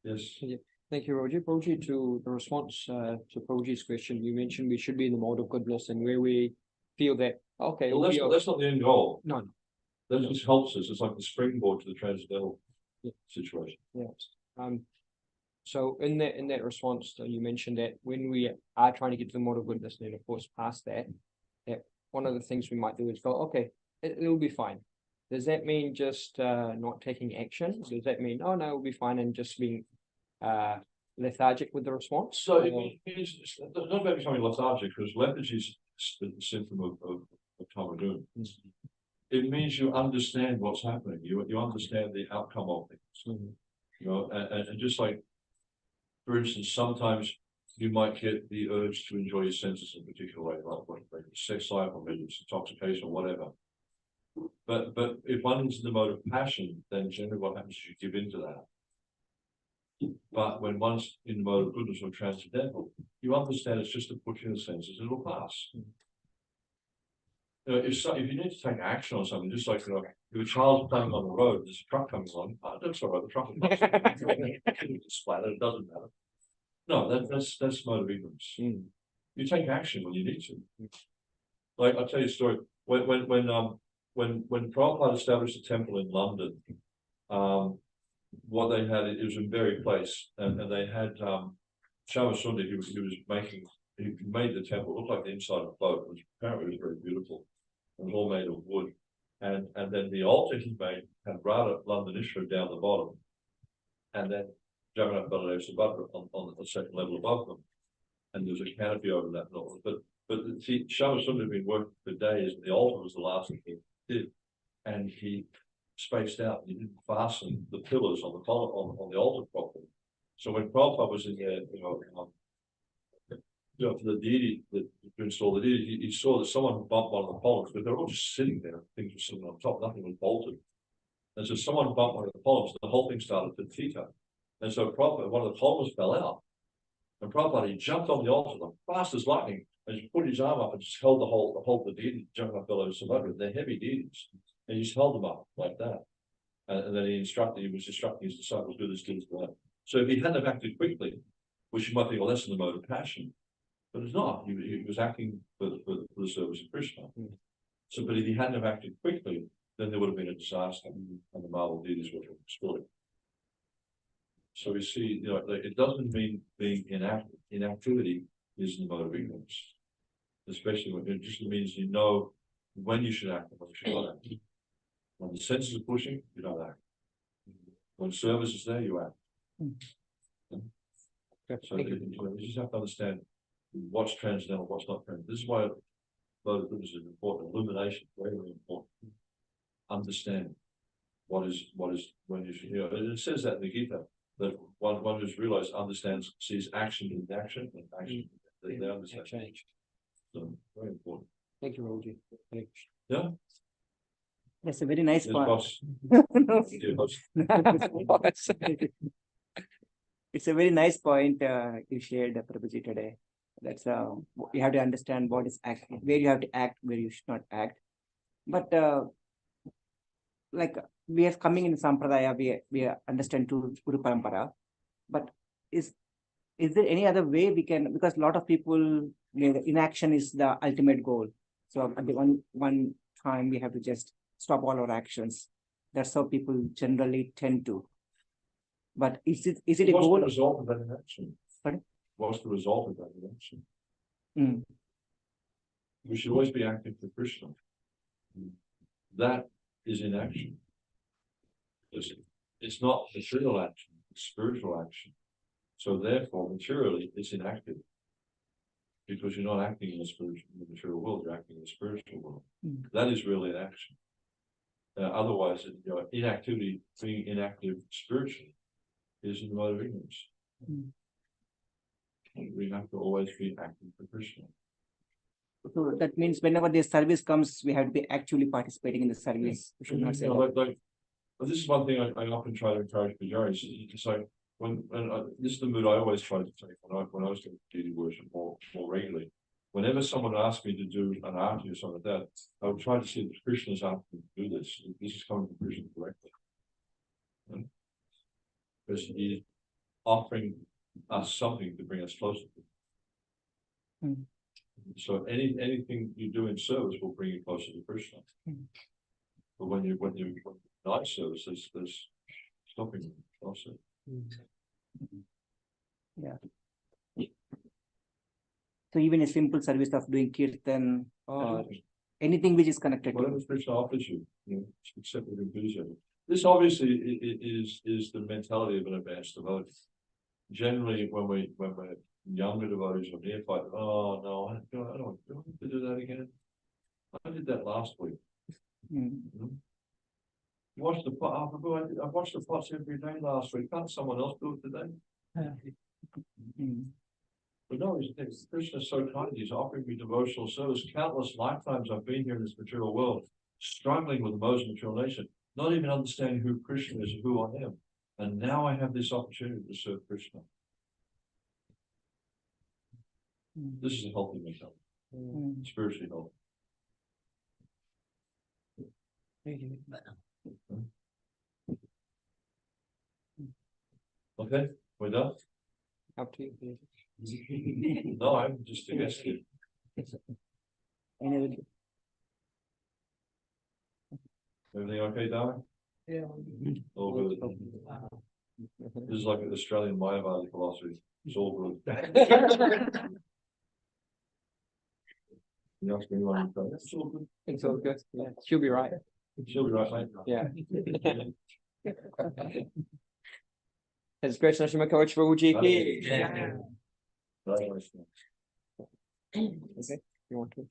[SPEAKER 1] Yes.
[SPEAKER 2] Thank you, Roji. Roji, to the response to Roji's question, you mentioned we should be in the mode of goodness, and where we feel that, okay,
[SPEAKER 1] Well, that's not the end goal.
[SPEAKER 2] No.
[SPEAKER 1] That just helps us. It's like the springboard to the transcendental situation.
[SPEAKER 2] Yes. So in that response, you mentioned that when we are trying to get to the mode of goodness, and then of course past that one of the things we might do is go, okay, it'll be fine. Does that mean just not taking action? Does that mean, oh no, it'll be fine, and just being lethargic with the response?
[SPEAKER 1] So it means it's not about becoming lethargic, because lethargy is the symptom of Tamadun. It means you understand what's happening. You understand the outcome of things. And just like, for instance, sometimes you might get the urge to enjoy your senses in a particular way, like sex life, or maybe it's intoxication or whatever. But if one is in the mode of passion, then generally what happens is you give in to that. But when one's in the mode of goodness or transcendental, you understand it's just a push in the senses, it'll pass. If you need to take action on something, just like, if a child's playing on the road, there's a truck coming along, that's all right, the truck is splattered, it doesn't matter. No, that's mode of ignorance. You take action when you need to. Like, I'll tell you a story. When Prabhupada established a temple in London, what they had, it was in Berry Place, and they had Shamasunder, he made the temple look like the inside of a boat. Apparently it was very beautiful. It was all made of wood. And then the altar he made had Radha Landanishra down the bottom, and then Jagannath Baladev Subhadra on the second level above them. And there was a canopy over that. But see, Shamasunder had been working for days, and the altar was the last thing he did. And he spaced out, and he didn't fasten the pillars on the altar properly. So when Prabhupada was in there, for the deity that to install the deity, he saw that someone bumped one of the columns, but they were all just sitting there. Things were sitting on top, nothing was bolted. And so someone bumped one of the columns, the whole thing started to teeter. And so Prabhupada, one of the columns fell out. And Prabhupada, he jumped on the altar like fast as lightning, and just put his arm up and just held the deity, Jagannath Baladev Subhadra. They're heavy deities. And he just held them up like that. And then he was instructing his disciples, do this, that. So if he hadn't have acted quickly, which you might think, well, that's in the mode of passion. But it's not. He was acting for the service of Krishna. So, but if he hadn't have acted quickly, then there would have been a disaster, and the marble deities would have been destroyed. So we see, it doesn't mean being inactive. Inactivity is in the mode of ignorance, especially when it just means when you should act and when you should not act. When the senses are pushing, you don't act. When service is there, you act. So you just have to understand what's transcendental, what's not transcendental. This is why But this is important. Illumination, very important. Understand what is, when you hear, and it says that in the Gita, that one just realizes, understands, sees action in action and action. They understand.
[SPEAKER 2] Change.
[SPEAKER 1] So, very important.
[SPEAKER 2] Thank you, Roji. Thank
[SPEAKER 1] Yeah.
[SPEAKER 6] That's a very nice
[SPEAKER 1] Yes,
[SPEAKER 6] point.
[SPEAKER 1] boss.
[SPEAKER 6] No.
[SPEAKER 1] Yeah, boss.
[SPEAKER 6] It's a very nice point you shared, Prabhuji, today. That's you have to understand what is act, where you have to act, where you should not act. But like we are coming in Sampradaya, we understand to Guru Parampara. But is there any other way we can, because a lot of people, inaction is the ultimate goal. So at the one time we have to just stop all our actions. That's how people generally tend to. But is it a
[SPEAKER 1] What's
[SPEAKER 6] goal?
[SPEAKER 1] the result of that inaction?
[SPEAKER 6] Sorry?
[SPEAKER 1] What's the result of that inaction?
[SPEAKER 6] Mm,
[SPEAKER 1] We should always be acting for Krishna. That is inaction. It's not material action, it's spiritual action. So therefore, materially, it's inactive. Because you're not acting in the material world, you're acting in the spiritual world.
[SPEAKER 6] Mm.
[SPEAKER 1] That is really an action. Otherwise, inactivity, being inactive spiritually, is in the mode of ignorance.
[SPEAKER 6] Mm.
[SPEAKER 1] We have to always be acting for Krishna.
[SPEAKER 6] So that means whenever the service comes, we have to be actually participating in the service. We should not say,
[SPEAKER 1] But this is one thing I often try to encourage Pujaris. It's like this is the mood I always try to take when I was doing duty worship more regularly. Whenever someone asks me to do an arti or something like that, I would try to see that Krishna's asking me to do this. This is coming from Krishna directly. Because he's offering us something to bring us closer to him.
[SPEAKER 6] Mm.
[SPEAKER 1] So anything you do in service will bring you closer to Krishna.
[SPEAKER 6] Mm.
[SPEAKER 1] But when you not service, there's stopping you also.
[SPEAKER 6] yeah. So even a simple service of doing kirtan or anything which is connected to
[SPEAKER 1] Whatever Krishna offers you, accept with enthusiasm. This obviously is the mentality of an advanced devotee. Generally, when we're younger devotees or neophyte, oh no, I don't have to do that again. I did that last week.
[SPEAKER 6] Mm.
[SPEAKER 1] You watched the pot. I watched the pots every day last week. Can't someone else do it today?
[SPEAKER 6] Mm.
[SPEAKER 1] But no, Krishna is so kind. He's offering me devotional service. Countless lifetimes I've been here in this material world, struggling with the modes of material nation, not even understanding who Krishna is and who I am. And now I have this opportunity to serve Krishna.
[SPEAKER 6] Mm.
[SPEAKER 1] This is a healthy mentality,
[SPEAKER 6] Mm.
[SPEAKER 1] spiritually healthy. Okay, we're done?
[SPEAKER 2] Up to you.
[SPEAKER 1] No, I'm just a guest here.
[SPEAKER 6] Anyway,
[SPEAKER 1] Everything okay, Darren?
[SPEAKER 2] Yeah.
[SPEAKER 1] All good. This is like an Australian Mayavadi philosophy. It's all good. You ask me one, it's all good.
[SPEAKER 2] It's all good. Yeah, she'll be right.
[SPEAKER 1] She'll be right, mate.
[SPEAKER 2] Yeah. His Krishna Shima Coach for GP.
[SPEAKER 1] Right, right.
[SPEAKER 2] Okay, you want to?